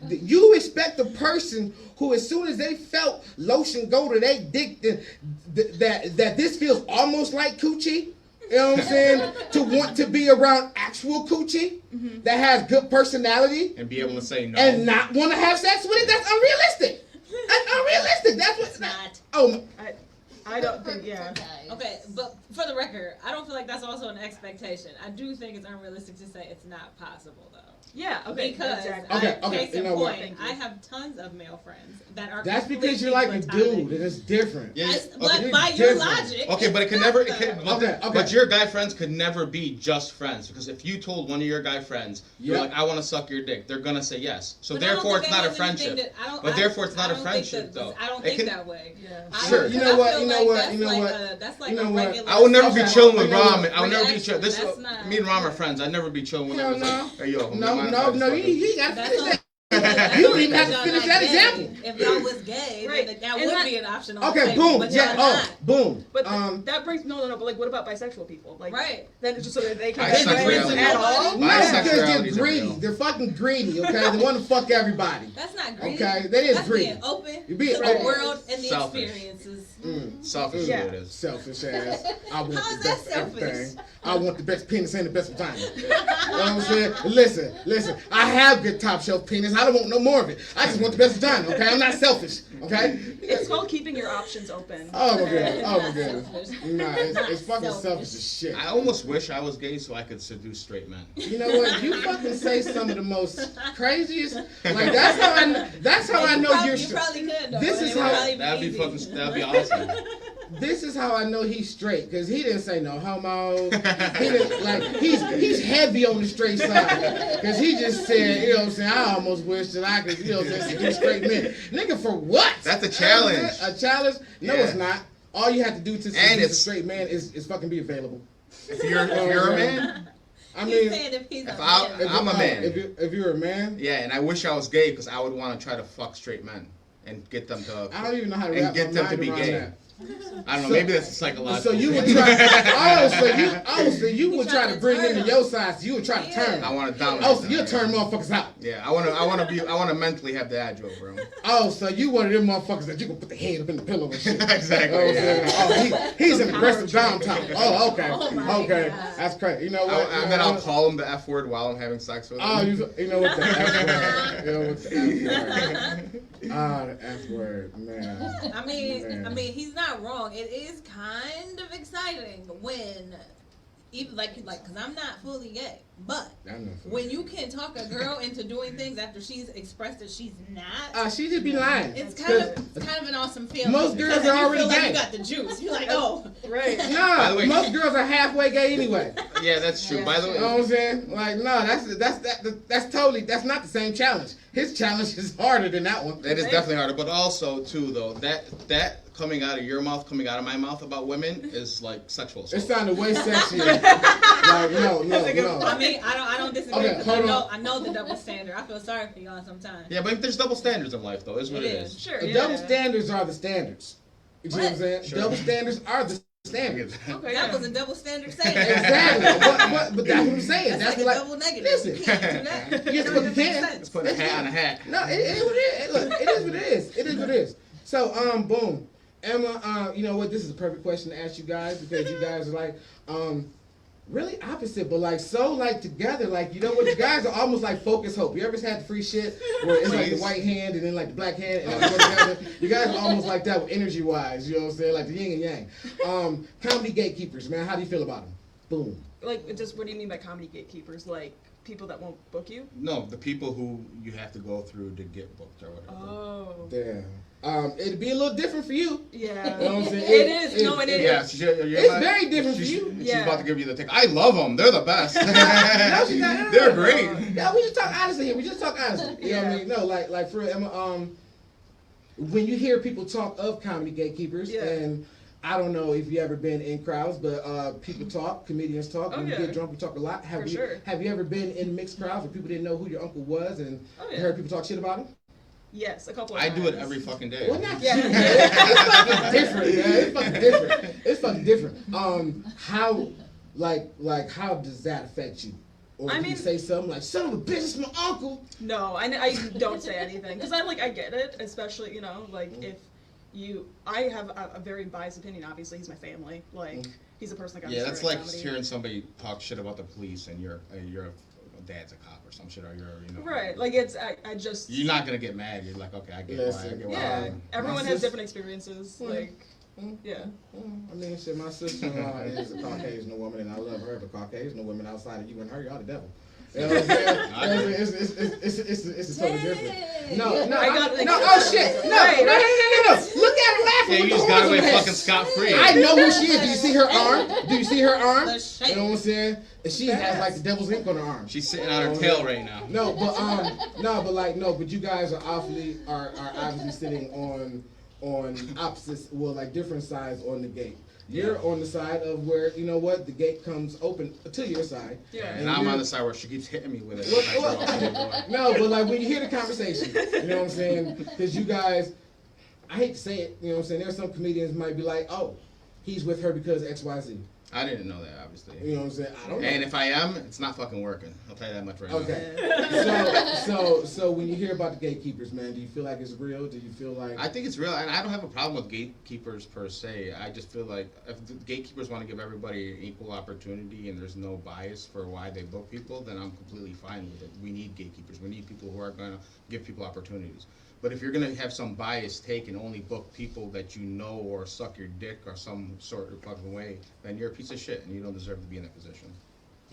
You expect a person who, as soon as they felt lotion go to their dick, that this feels almost like coochie. You know what I'm saying? To want to be around actual coochie that has good personality and be able to say no and not want to have sex with it. That's unrealistic. That's unrealistic. That's what. It's not. Oh, I don't think, yeah. Okay, but for the record, I don't feel like that's also an expectation. I do think it's unrealistic to say it's not possible, though. Yeah, okay. Because, exactly. Okay, case you in know what? point, I have tons of male friends that are that's because you're completely like a platonic. dude and it's different. Yeah, But okay. by your different. logic, Okay, but it can never. But Okay. your guy friends could never be just friends, because if you told one of your guy friends, you're Yep. like, I want to suck your dick, they're gonna say yes. So But I don't therefore, think it's that not a has anything friendship. to- I don't- But I- therefore, it's not I a don't friendship, think though. I don't It think can- that way. Yeah. I Sure. don't- You 'cause know I what, feel you know like what, that's you know like what, a- That's like you a know what. regular. I would never Okay. be chilling with You know Rahm. what? I would never be Reaction, chilling. This that's not- me and Rahm are friends. I'd never be chilling with Hell him. no. Hey, yo, No, you gotta That's finish a- that. You don't even have to Y'all finish not that gay. example. If y'all was gay, Right. then that And would that- be an option on the Okay, table, boom. but Yeah. y'all Oh, not. boom. But that brings but like, what about bisexual people? Like, Right. then it's just so that they can Bisexual get friends reality. at all. No, because Bisexuality they're is greedy. real. They're fucking greedy. Okay, they want to fuck everybody. That's not greedy. Okay, that is That's greedy. being open You're being to open. the world and the Selfish. experiences. Selfish Yeah. is what it is. Selfish ass. I want How is the that best of selfish? everything. I want the best penis and the best vagina. You know what I'm saying? Listen. I have good top shelf penis. I don't want no more of it. I just want the best vagina. Okay, I'm not selfish. Okay. It's called keeping your options open. Oh my god. It's Oh my not god. selfish. Nah, it's fucking Selfish. selfish as shit. I almost wish I was gay so I could seduce straight men. You know what? You fucking say some of the most craziest. Like that's how I know you're. You probably could though. This It is would how- probably That'd be easy. fucking. That'd be awesome. This is how I know he's straight, because he didn't say no homo. He didn't, like, he's heavy on the straight side, because he just said, you know what I'm saying, I almost wish that I could, you know what I'm saying, seduce straight men. Nigga, for what? That's a challenge. A challenge? No, Yeah. it's not. All you have to do to And seduce a it's- straight man is fucking be available. If you're a man, I He's mean, saying if he's a if I- man. if I'm a man. If you're a man, yeah, and I wish I was gay because I would want to try to fuck straight men and get them to. I don't even know how to And wrap get my them to mind be around gay. that. I don't know. So- Maybe that's a psychological. So you would thing. try. So you He would tried try to to bring them turn to your side. So you would try to Yeah. turn. I want to dominate. Oh, so them, you'll yeah. turn motherfuckers out. Yeah, I want to mentally have the agile, bro. Oh, so you one of them motherfuckers that you can put the head up in the pillow and shit. Exactly, Oh, yeah. oh he's an aggressive down top. Oh, okay. Oh my Okay. God. That's crazy. You know what? And then I'll call him the F word while I'm having sex with him. Oh, you know what the F word? You know what the F word? Ah, the F word, man. I mean, Man. he's not wrong. It is kind of exciting when, even like, because I'm not fully gay, but I know. when you can talk a girl into doing things after she's expressed that she's not, She just be lying. it's kind of an awesome feeling. Most girls Because then are you already feel like gay. you got the juice. You're like, oh, Right. By Nah, the way- most girls are halfway gay anyway. Yeah, that's true. Yeah, By the You know way, what I'm saying? Like, no, that's not the same challenge. His challenge is harder than that one. that is definitely harder. But also, too, though, that coming out of your mouth, coming out of my mouth about women is like sexual It assault. sounded way sexier. Like, no. I mean, I don't disagree. Okay, 'Cause hold I know the double standard. I feel sorry for y'all sometimes. Yeah, but there's double standards in life, though. Is what it is. Sure. The Yeah. double standards are the standards. You see what I'm saying? Sure. Double standards are the standards. Okay. That Yeah. was a double standard statement. Exactly. But that's what I'm saying. That's That's like what a double negative. listen. You can't do that. Yes, but you can. Sense. Let's put a hat on a hat. No, it is what it is. Look, it is what it is. It is what it is. So, boom. Emma, you know what? This is a perfect question to ask you guys because you guys are like, really opposite, but like so like together, like you know what? You guys are almost like Focus Hope. You ever had the free shit where it's like the Please. white hand and then like the black hand and like, go together? You guys are almost like that with energy wise. You know what I'm saying? Like the yin and yang. Comedy Gatekeepers, man. How do you feel about them? Boom. Like, just what do you mean by comedy gatekeepers? Like, people that won't book you? No, the people who you have to go through to get booked or whatever. Oh. Damn. It'd be a little different for you. Yeah. You know what I'm saying? It is. No, it is. Yeah, It's very different for you. She's Yeah. about to give you the tick. I love them. They're the best. No, she's not. They're great. Yeah, we just talk honestly here. We just talk honestly. You know what I mean? No, like for when you hear people talk of comedy gatekeepers, Yeah. and I don't know if you ever been in crowds, but people talk, comedians talk. Oh, When we yeah. get drunk, we talk a lot. For sure. Have you ever been in mixed crowds where people didn't know who your uncle was and Oh, yeah. heard people talk shit about him? Yes, a couple of I times. do it every fucking day. Well, not Yeah. you, man. It's fucking different, man. It's fucking different. It's fucking different. How does that affect you? Or I if you mean- say something like, "Son of a bitch, it's my uncle." No, I don't say anything because I get it, especially like if I have a very biased opinion. Obviously, he's my family. Like he's a person that got me Yeah, that's started like in comedy. hearing somebody talk shit about the police and your dad's a cop or some shit, or Right, like it's I just You're not gonna get mad. You're like, okay, I get why. I Listen, get why. yeah. Everyone My has sis- different experiences. Like yeah. I mean, shit, my sister-in-law is a Caucasian woman, and I love her, but Caucasian woman outside of you and her, y'all the devil. You know what I'm saying? It's totally different. No, oh shit, no. Look at her laughing. Yeah, you with just the got horns away on her head. fucking scot-free. I know who she is. Do you see her arm? Do you see her arm? The You shape. know what I'm saying? And she has like the devil's ink on her arm. She's sitting on her tail right now. No, but you guys are obviously sitting on opposites, well, like different sides on the gate. You're on the side of where, you know what, the gate comes open to your side. Yeah. And I'm you're- on the side where she keeps hitting me with it. Well, Like, "Oh, boy." no, but like when you hear the conversation, you know what I'm saying? Because you guys, I hate to say it, you know what I'm saying? There's some comedians might be like, oh, he's with her because X, Y, Z. I didn't know that, obviously. You know what I'm saying? I don't know. And if I am, it's not fucking working. I'll tell you that much right now. Okay. So when you hear about the gatekeepers, man, do you feel like it's real? Do you feel like I think it's real, and I don't have a problem with gatekeepers per se. I just feel like if the gatekeepers want to give everybody an equal opportunity and there's no bias for why they book people, then I'm completely fine with it. We need gatekeepers. We need people who are going to give people opportunities. But if you're going to have some bias take and only book people that you know or suck your dick or some sort of fucking way, then you're a piece of shit and you don't deserve to be in that position.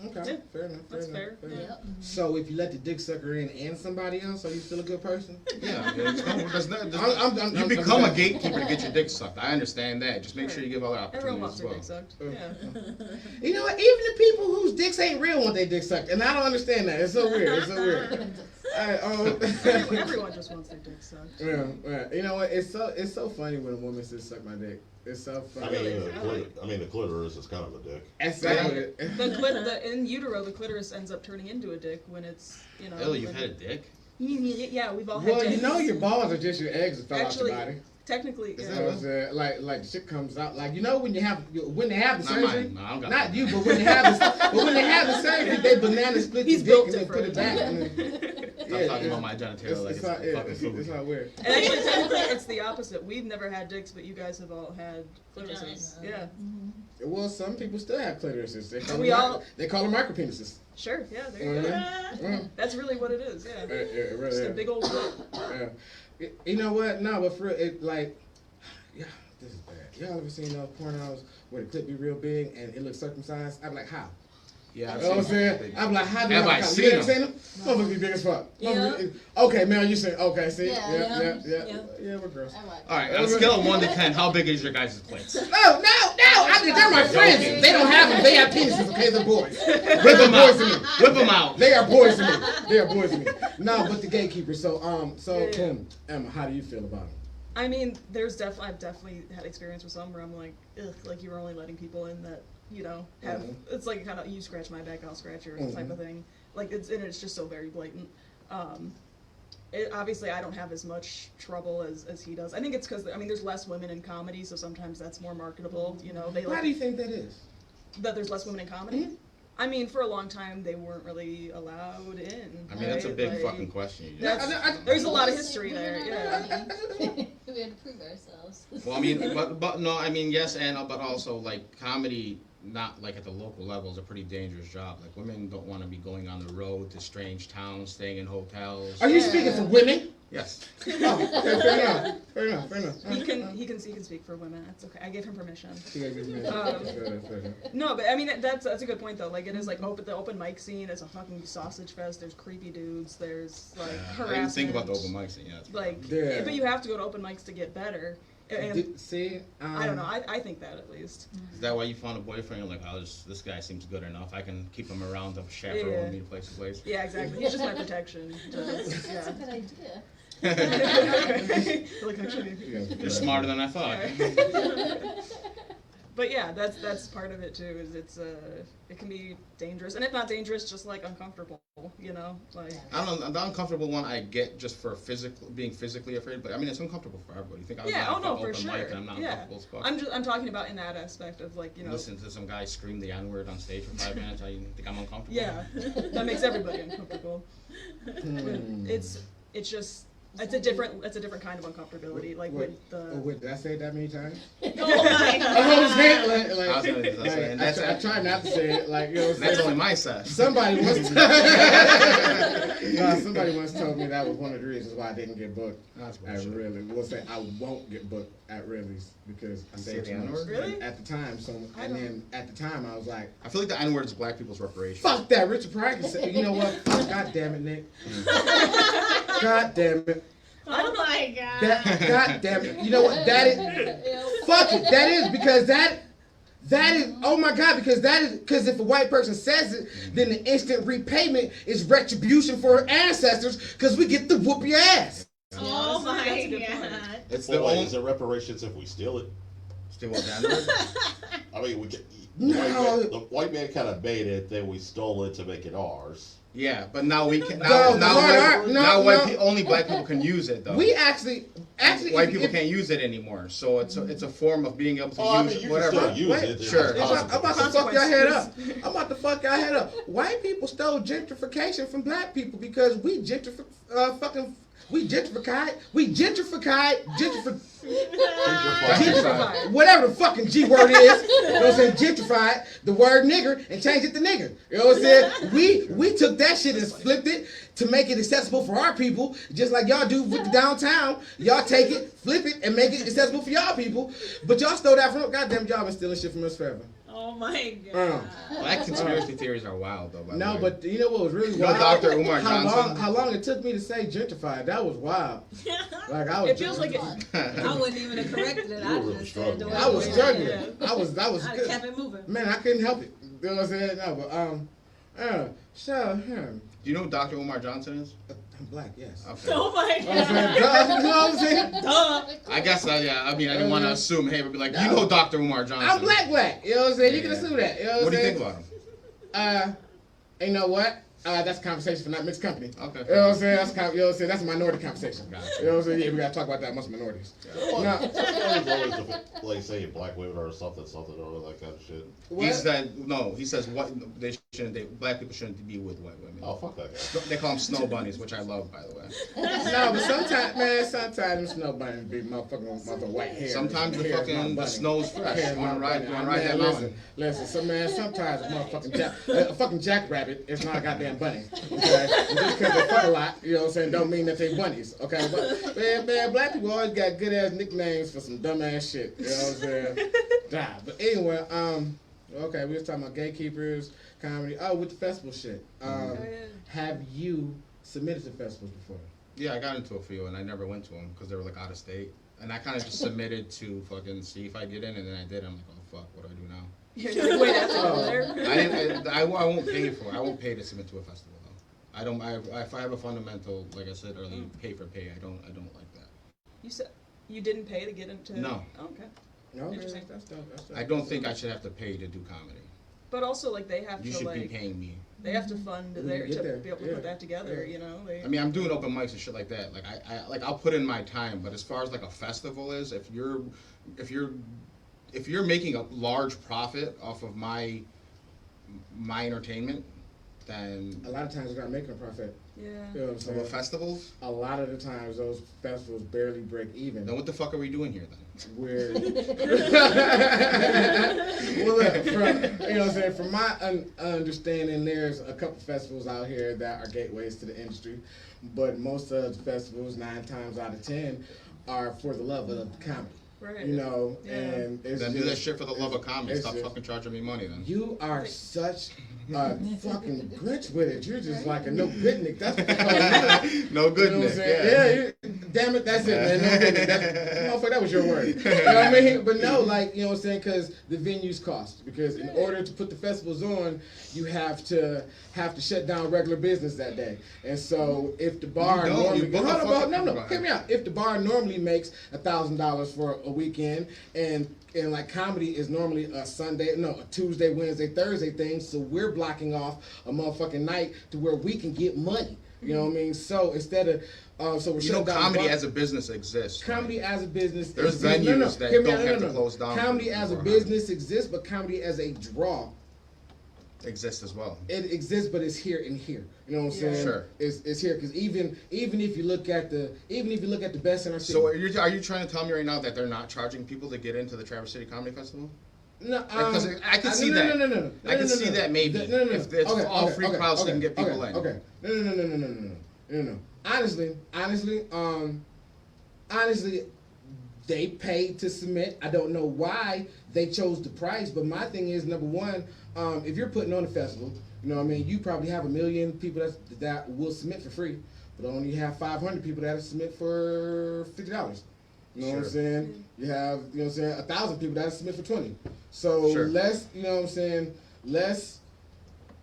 Okay, Yeah, fair enough. that's enough, fair. enough. Yep. So if you let the dick sucker in and somebody else, are you still a good person? Yeah, I'm- you become a gatekeeper to get your dick sucked. I understand that. Just make Sure. sure you give other Everyone opportunities wants as their well. dick sucked. Yeah. You know what? Even the people whose dicks ain't real want their dick sucked, and I don't understand that. It's so weird. It's so weird. Everyone just wants their dick sucked. Yeah. You know what? It's so funny when a woman says "suck my dick." It's so funny. The clitoris is kind of a dick. Exactly. In utero, the clitoris ends up turning into a dick when it's Ellie, you've had a dick? Yeah, we've all had Well, dicks. you know your balls are just your eggs that fell Actually, out your body. technically, You yeah. know what I'm saying? Like the shit comes out. Like you know when they have the Not surgery. mine. No, I don't got Not that. you, but when they have the surgery, they banana split He's your dick built and then put it back. different. I'm talking about my genitalia like it's not, fucking it's food. not weird. And actually, technically, it's the opposite. We've never had dicks, but you guys have all had clitorises. Vagina. Yeah, Well, some people still have clitorises. They call We them all- they call them micropenises. sure. Yeah, there you go. Mhm. That's really what it is. Yeah, It really just a is. big old dick. Yeah. You know what? No, but for real, it like, yeah, this is bad. Y'all ever seen those pornos where the clip be real big and it looks circumcised? I'm like, how? Yeah, You know what I'm saying? I'm like, how do Have you I have seen you ever them? seen them? Motherfuckers be big as fuck. Yeah. Motherfuckers- Okay, Mel, you said, okay, see? Yeah, Yeah, we're gross. I watch. All right, on a scale of 1 to 10, how big is your guys' plates? No, they're my friends. They don't have them. They have penises, okay? They're boys. Whip them out. boys to me. Whip them out. They are boys to me. They are boys to me. No, but the gatekeepers. So, Yeah. Emma, how do you feel about it? I mean, I've definitely had experience with some where I'm like, ugh, like you're only letting people in that have. It's like kind of you scratch my back, I'll scratch yours type of thing. Like it's just so very blatant. Obviously, I don't have as much trouble as he does. I think it's because there's less women in comedy, so sometimes that's more marketable. They Why like do you think that is? that there's less women in comedy. I mean, for a long time they weren't really allowed in. I mean, that's a right? big Like, fucking question. You That's, just- there's a lot of history there. Yeah. We had to prove ourselves. Well, I mean, but no, I mean, yes, and but also like comedy not like at the local level, is a pretty dangerous job. Like women don't want to be going on the road to strange towns, staying in hotels. Are you speaking for women? Yes. Oh, okay, fair enough. He can speak for women. That's okay. I gave him permission. Fair enough. No, but I mean that's a good point though. Like it is like the open mic scene is a fucking sausage fest. There's creepy dudes. There's like harassment. I didn't think about the open mic scene. Yeah, Like, Yeah. but you have to go to open mics to get better. And See, I don't know. I think that at least. Is that why you found a boyfriend? You're like, oh, this guy seems good enough. I can keep him around to chaperone me to place to place. Yeah, exactly. He's just my protection. That's a good idea. Like, actually, You're smarter than I thought. But yeah, that's part of it too. Is it can be dangerous, and if not dangerous, just like uncomfortable. You know, like I don't know. The uncomfortable one I get just for being physically afraid, but I mean it's uncomfortable for everybody. You think I was yeah, going for open sure. mic and I'm not Yeah, uncomfortable as fuck? I'm talking about in that aspect of like Listen to some guy scream the N-word on stage for 5 minutes. I think I'm uncomfortable. Yeah, that makes everybody uncomfortable. It's just. It's a different kind of uncomfortability, like with the. Oh wait, did I say it that many times? Oh my God. I was saying, like, I I try not to say it, like, you know what I'm That's saying? only my set. Somebody once somebody once told me that was one of the reasons why I didn't get booked That's at bullshit. Ridley. We'll say I won't get booked at Ridley's because I You say say it the too much. N-word? Really? And at the time, then at the time I was like, I feel like the N-word is black people's reparation. fuck that, Richard Pryor can say, you know what? God damn it, Nick. God damn it. Oh my God. God damn it. You know what? That is fuck it. That is because that is oh my God, because if a white person says it, then the instant repayment is retribution for her ancestors because we get to whoop your ass. Oh That's my a good point. God. It's the Well, wait, only. is it reparations if we steal it? Still what, the N-word? I mean, we get, No. the white man kind of made it, then we stole it to make it ours. Yeah, but now we can. No, Only black people can use it though. We actually White people if- can't use it anymore, so it's a form of being able to Oh, I use mean, you whatever. can still use Wait, it. It's sure. just I'm about to fuck y'all head up. Consequences. I'm about to fuck y'all head up. White people stole gentrification from black people because we gentrified. Gentrified. Whatever the fucking G word is, you know what I'm saying, gentrified the word nigger and changed it to nigger. You know what I'm saying? We took that shit and flipped it to make it accessible for our people, just like y'all do with the downtown. Y'all take it, flip it, and make it accessible for y'all people. But y'all stole that from, goddamn, y'all been stealing shit from us forever. Oh my God. Black conspiracy theories are wild though. By the No, way. but you know what was really You know wild? Dr. Umar Johnson? How long it took me to say gentrified? That was wild. Like I was. It feels like it. I wouldn't even have corrected it. You I were really just said the way struggling. I was it struggling. Yeah. I was I'd have good. kept it moving. Man, I couldn't help it. You know what I'm saying? No, but so Do you know who Dr. Umar Johnson is? I'm black, yes. Okay. Oh my You know God. what I'm saying? Duh. I guess yeah. I mean, I didn't want to assume. Hey, but be like, you know Dr. Umar Johnson. I'm black. You know what I'm saying? You can Yeah. assume that. You know What do you saying? think about him? You know what? That's a conversation for not mixed company. Okay. You know what I'm saying? You know what I'm saying? That's a minority conversation. Gotcha. You know what I'm saying? Yeah, we gotta talk about that amongst minorities. Well, No. it's always like saying black women or something or that kind of shit. He said no. He says what they shouldn't. Black people shouldn't be with white women. Oh, fuck that guy. They call them snow bunnies, which I love, by the way. No, but sometimes them snow bunnies be motherfucking white hair. Sometimes the Hair is my fucking the bunny. snow's fresh. Hair is You wanna my ride? bunny. You wanna ride that Man, mountain? Listen, sometimes a fucking jackrabbit is not a goddamn bunny. Okay? And just because they fuck a lot, you know what I'm saying, don't mean that they bunnies. Okay? But man, black people always got good ass nicknames for some dumb ass shit. You know what I'm saying? But anyway, okay, we was talking about gatekeepers, comedy. Oh, with the festival shit. Have you submitted to festivals before? Yeah, I got into a few and I never went to them because they were like out of state. And I kind of just submitted to fucking see if I get in, and then I did. I'm like, oh fuck, what do I do now? You're like, wait, I have to go there. I won't pay for it. I won't pay to submit to a festival though. I don't. If I have a fundamental, like I said earlier, pay for pay. I don't like that. You said you didn't pay to get into. No. Oh, okay. No, Interesting. That's dope. I don't think I should have to pay to do comedy. But also, like they have You to should be like paying me. they have to fund We their get to there, be able to yeah, put that together. yeah. You know. They, I mean, I'm doing open mics and shit like that. Like I I'll put in my time, but as far as like a festival is, if you're making a large profit off of my entertainment, then A lot of times they're not making a profit. Yeah. You know what I'm so saying? festivals. A lot of the times those festivals barely break even. Then what the fuck are we doing here then? Where well, look, you know what I'm saying, from my understanding, there's a couple festivals out here that are gateways to the industry, but most of the festivals, 9 times out of 10, are for the love of the comedy. Right. You know, Yeah. and it's Then just, do that shit for the love of comedy. it's Stop just- fucking charging me money then. You are such a fucking Grinch with it. You're just like a no-goodnick. That's what they call you. No good, You know what I'm Nick. saying? Yeah, damn it, that's it, man. No goodness. Motherfucker, that was your word. You know what I mean? But no, like, you know what I'm saying? Because the venues cost. Because in order to put the festivals on, you have to shut down regular business that day. And so if the bar You don't. normally You book a hold on, fucking- no, hear me out. If the bar normally makes $1,000 for a weekend, and like comedy is normally a Tuesday, Wednesday, Thursday thing, so we're blocking off a motherfucking night to where we can get money. You know what I mean? So instead of so we're You know, shutting down comedy bar- as a business exists. right? comedy as a business. There's exists. venues that Hear me don't out. have to close down Comedy as a beforehand. business exists, but comedy as a draw, Exists as well. it exists, but it's here and here. You know what I'm Yeah. saying? Sure. It's here because even if you look at the best in our city. So are you trying to tell me right now that they're not charging people to get into the Traverse City Comedy Festival? No, Because I can see that. I can see that maybe. If it's all free crowds, so you can get people in. Okay. No. Honestly, they paid to submit. I don't know why they chose the price, but my thing is, number one, if you're putting on a festival, you know what I mean, you probably have 1 million people that will submit for free, but only have 500 people that will submit for $50. You know what I'm Sure. saying? You have, you know what I'm saying, 1,000 people that will submit for 20. So Sure. let's, you know what I'm saying, let's,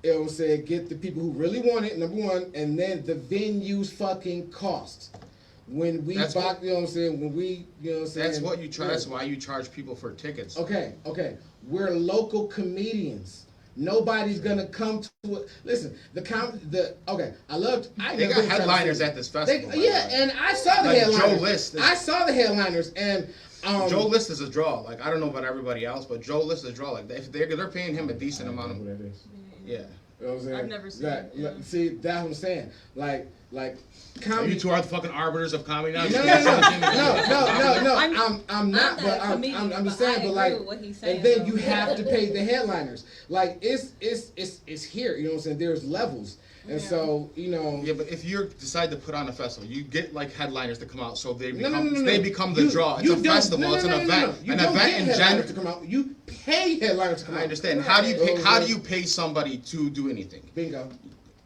you know what I'm saying, get the people who really want it, number one, and then the venues fucking cost. When we That's buy, what- you know what I'm saying, when we, you know what I'm saying. That's what you charge. Yeah. That's why you charge people for tickets. Okay. We're local comedians. Nobody's gonna come to it. Listen, I They never got been to Traverse headliners City. at this festival. by the Yeah, way. and I saw the Like headliners. Joe List is- I saw the headliners, and Joe List is a draw. Like I don't know about everybody else, but Joe List is a draw. Like if they're paying him a decent amount of. Who that is. Yeah. You know what I'm saying? I've never seen that. it, yeah. See, that's what I'm saying. Like So comedy. you two are the fucking arbiters of comedy now. No. I'm not. But I'm just saying. But like, and then you have to pay the headliners. Like it's here. You know what I'm saying? There's levels, and Yeah. so you know. Yeah, but if you decide to put on a festival, you get like headliners to come out, so they No, become no. they become the draw. It's a festival. It's an event. You An don't event get in headliners to general. come out. You pay headliners to come out. I understand. How do you pay? How do you pay somebody to do anything? Bingo.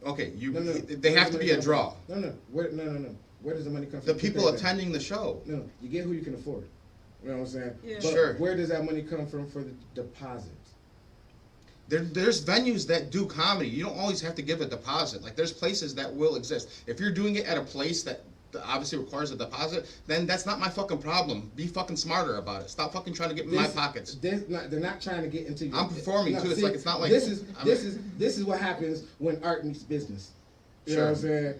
Okay, No. they have to be a draw. No. Where does the money come from? The to people pay that? attending the show. No, you get who you can afford. You know what I'm saying? Yeah. But Sure. where does that money come from for the deposits? There's venues that do comedy. You don't always have to give a deposit. Like there's places that will exist. If you're doing it at a place that obviously requires a deposit, then that's not my fucking problem. Be fucking smarter about it. Stop fucking trying to get in my pockets. They're not trying to get into your. I'm performing, too. It's like- it's not like- this is I'm- this is what happens when art meets business. You know Sure. what I'm saying?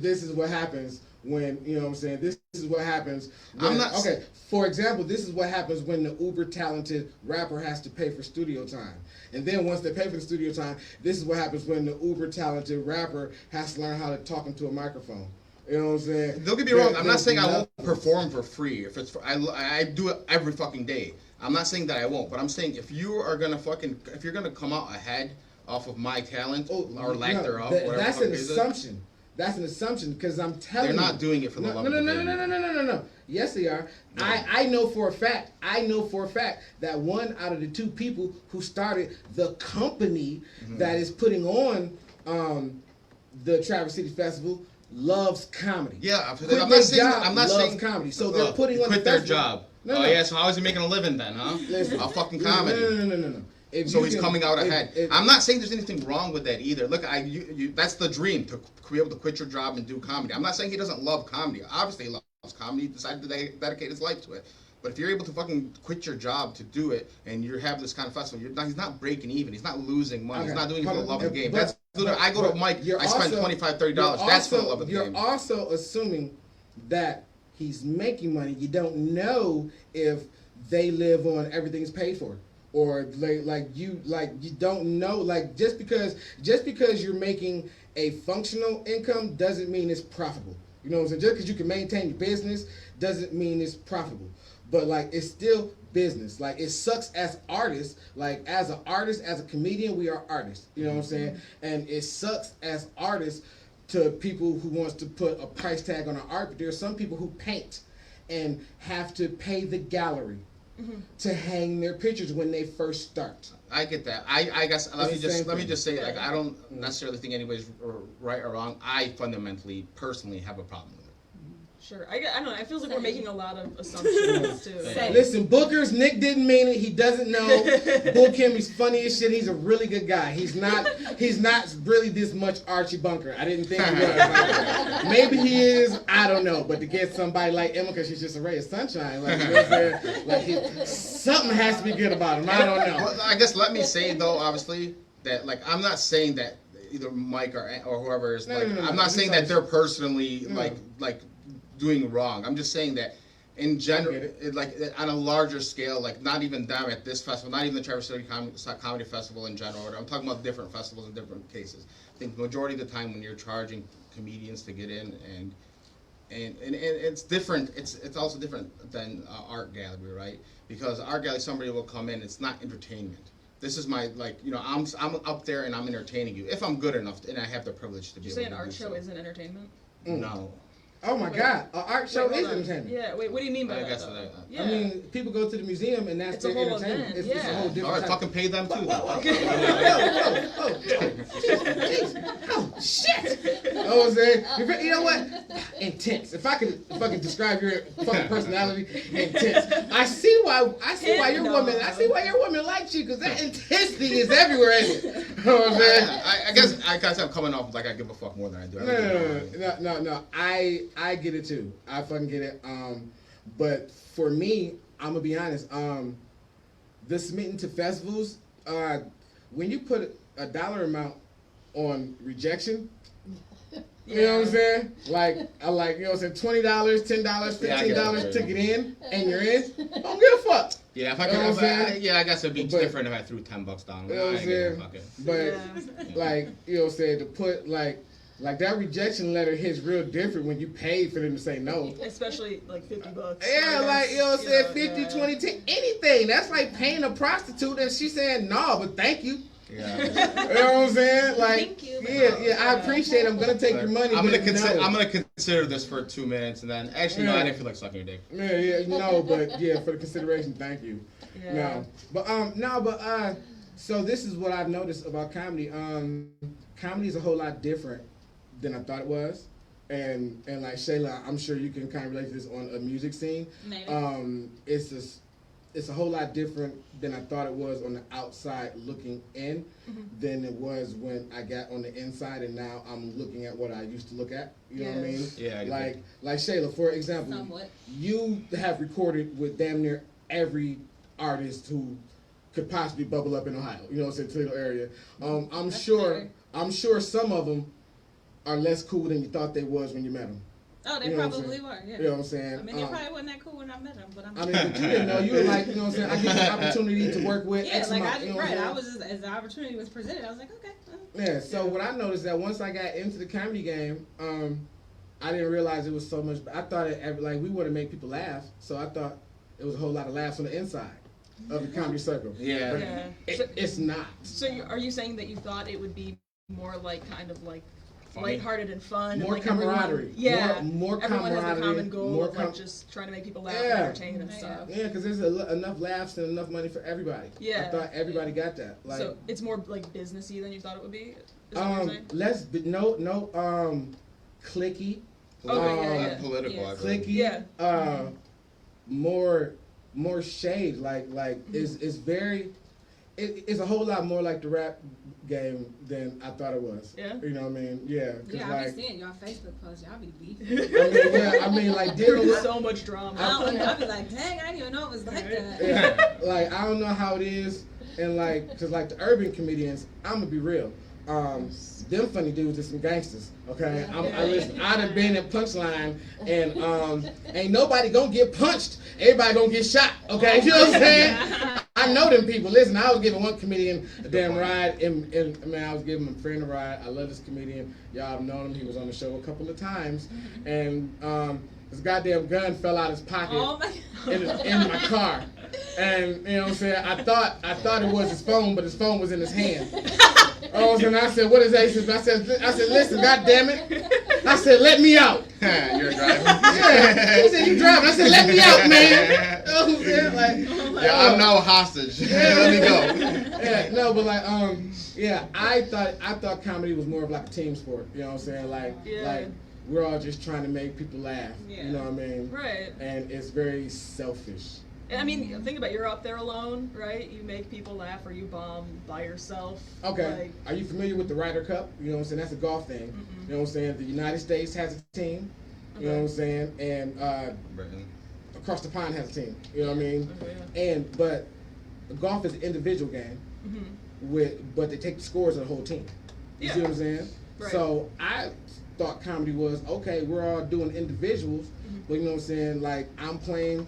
This is what happens when, you know what I'm saying, this is what happens when, I'm not- okay, for example, this is what happens when the uber talented rapper has to pay for studio time. And then once they pay for the studio time, this is what happens when the uber talented rapper has to learn how to talk into a microphone. You know what I'm saying? Don't get me wrong. I'm not There's saying I won't levels. perform for free. If it's for, I do it every fucking day. I'm not saying that I won't, but I'm saying if you're gonna come out ahead off of my talent or lack thereof, whatever that's the an fuck is it, assumption. That's an assumption because I'm telling They're you. not doing it for the love of the game. No. Yes, they are. No. I know for a fact. That one out of the 2 people who started the company that is putting on the Traverse City Festival loves comedy. Yeah, Quit I'm their not saying. job, I'm not loves saying comedy. So they're putting on quit the their festival. job. No. Oh yeah, so how is he making a living then, huh? Listen, A fucking comedy. No. If So you he's can- coming out if- ahead. if- I'm not saying there's anything wrong with that either. Look, that's the dream to be able to quit your job and do comedy. I'm not saying he doesn't love comedy. Obviously, he loves comedy. He decided to dedicate his life to it. But if you're able to fucking quit your job to do it, and you have this kind of festival, he's not breaking even. He's not losing money. He's Okay. not doing it for the love of the game. But- That's literally, I go to Mike. you're I spend also- $25, $30. That's for the love of the You're game. also assuming that he's making money. You don't know if they live on everything's paid for. or like you don't know, like just because you're making a functional income doesn't mean it's profitable. You know what I'm saying? Just because you can maintain your business doesn't mean it's profitable. But like it's still business. Like it sucks as artists. Like as an artist, as a comedian, we are artists. You know what I'm saying? And it sucks as artists to people who wants to put a price tag on an art. But there are some people who paint and have to pay the gallery to hang their pictures when they first start. I get that. I guess let me just say, like, I don't necessarily think anybody's right or wrong. I fundamentally, personally, have a problem with it. Sure. I don't know. It feels like we're making a lot of assumptions too. Listen, Booker's Nick didn't mean it. He doesn't know. Book him. He's funny as shit. He's a really good guy. He's not really this much Archie Bunker. I didn't think he was. Maybe he is. I don't know. But to get somebody like Emma, because she's just a ray of sunshine, like, you know what I'm saying? Like something has to be good about him. I don't know. Well, I guess let me say though, obviously, that like I'm not saying that either Mike or whoever is like I'm not saying that they're personally like doing wrong. I'm just saying that in general, like on a larger scale, like not even them at this festival, not even the Traverse City Comedy Festival in general. I'm talking about different festivals in different cases. I think the majority of the time when you're charging comedians to get in, and it's different. It's also different than art gallery, right? Because art gallery, somebody will come in. It's not entertainment. This is my, like, you know, I'm up there and I'm entertaining you if I'm good enough and I have the privilege to be. Did you say an art show isn't entertainment? No. Oh my God, an art show is entertainment. Yeah, wait, what do you mean by that? I mean, people go to the museum and that's their entertainment. It's a whole different. All right, fucking pay them too. Oh shit! Oh, you know what? Intense. If I can describe your fucking personality, intense. I see why your woman likes you, because that intensity is everywhere, isn't it? You know what I'm saying? I guess I'm coming off like I give a fuck more than I do. No. I get it too. I fucking get it. But for me, I'm gonna be honest. The submitting to festivals, when you put a dollar amount on rejection, you know what I'm saying? Like, you know what I'm saying? $20, $10, $15 to get in, and you're in. Don't give a fuck. Yeah, if I could, I guess it'd be different if I threw $10 down. You know what I'm saying? But like, you know what I'm saying? To put like that rejection letter hits real different when you paid for them to say no. Especially like $50. Yeah, like, you know what I'm saying? 50, 20, 10, anything. That's like paying a prostitute and she's saying no, but thank you. Yeah. You know what I'm saying? Like, Thank you. Yeah, I appreciate it. I'm gonna take your money. I'm gonna consider this for 2 minutes, and then actually no, I didn't feel like sucking your dick. But for the consideration, thank you. Yeah. So this is what I've noticed about comedy. Comedy is a whole lot different than I thought it was. And like Shayla, I'm sure you can kind of relate to this on a music scene. Maybe. It's a whole lot different than I thought it was on the outside looking in than it was when I got on the inside, and now I'm looking at what I used to look at. You know what I mean? Yeah. Like Shayla, for example, Somewhat. you have recorded with damn near every artist who could possibly bubble up in Ohio. You know what I'm saying? Toledo area. I'm sure some of them are less cool than you thought they was when you met them. Oh, they probably were, yeah. You know what I'm saying? I mean, they probably wasn't that cool when I met them, but but you didn't know. You were like, you know what I'm saying? I get the opportunity to work with yeah, X like amount, I was just, as the opportunity was presented, I was like, okay. Yeah, so what I noticed that once I got into the comedy game, I didn't realize it was so much. I thought like we want to make people laugh, so I thought it was a whole lot of laughs on the inside of the comedy circle. Yeah. It's not. So are you saying that you thought it would be more like kind of like Funny. lighthearted and fun, More and like camaraderie. More Everyone has camaraderie. the common goal More of like just trying to make people laugh and Yeah. entertain and stuff. Yeah, because there's enough laughs and enough money for everybody. Yeah. I thought everybody got that. Like, So it's more like businessy than you thought it would be. Is that what you're saying? Clicky. Okay, Political. Yeah. I believe. Yeah. More shade. Like it's very. It's a whole lot more like the rap game than I thought it was. Yeah. You know what I mean? Yeah. Yeah, I like, be seeing y'all Facebook posts, y'all be beefing. like dealing with so much drama. I be like, dang, I didn't even know it was like that. Yeah, like I don't know how it is, and like, cause like the urban comedians, I'm gonna be real. Them funny dudes is some gangsters. Okay, I done been in Punchline, and ain't nobody gonna get punched. Everybody gonna get shot. Okay, you know what I'm saying? I I know them people. Listen, I was giving one comedian a damn ride, and I was giving my friend a ride. I love this comedian. Y'all have known him. He was on the show a couple of times, and his goddamn gun fell out his pocket Oh my in my car. And you know what I'm saying? I thought it was his phone, but his phone was in his hand. Oh, and I said, "What is that?" He said, I said, "Listen, goddamn it!" I said, "Let me out." You're driving. Yeah. He said, "You driving?" I said, "Let me out, man." You know what I'm saying? Like, Yeah, I'm now a hostage. Let me go. Yeah, no, but like, yeah, I thought comedy was more of like a team sport. You know what I'm saying? Like, like we're all just trying to make people laugh. Yeah. You know what I mean? Right. And it's very selfish. And I mean, think about it, you're up there alone, right? You make people laugh, or you bomb by yourself. Okay. Like, Are you familiar with the Ryder Cup? You know what I'm saying? That's a golf thing. You know what I'm saying? The United States has a team. You know what I'm saying? And Britain. across the pond has a team. You know what I mean? yeah. But golf is an individual game. But they take the scores of the whole team. You see what I'm saying? Right. So I thought comedy was okay. We're all doing individuals, but you know what I'm saying? Like I'm playing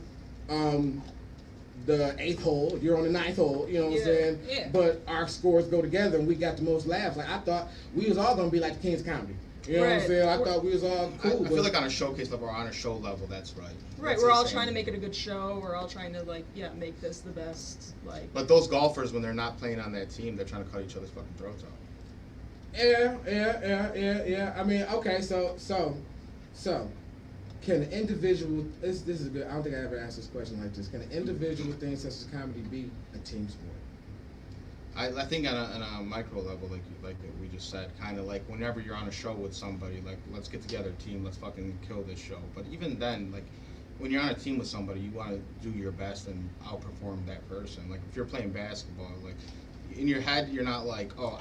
the 8th hole, you're on the 9th hole. You know what I'm saying? Yeah. But our scores go together, and we got the most laughs. Like I thought we was all gonna be like the King's Comedy. You know what I'm saying? I thought we was all cool. I feel like on a showcase level or on a show level, that's right. Right, That's we're all insane. trying to make it a good show. We're all trying to make this the best. Like, But those golfers, when they're not playing on that team, they're trying to cut each other's fucking throats out. Yeah. I mean, okay, so can an individual? This is good. I don't think I ever asked this question like this. Can an individual thing such as comedy be a team sport? I think on a micro level, like we just said, kind of like whenever you're on a show with somebody, like let's get together, team, let's fucking kill this show. But even then, like when you're on a team with somebody, you want to do your best and outperform that person. Like if you're playing basketball, like in your head, you're not like, oh,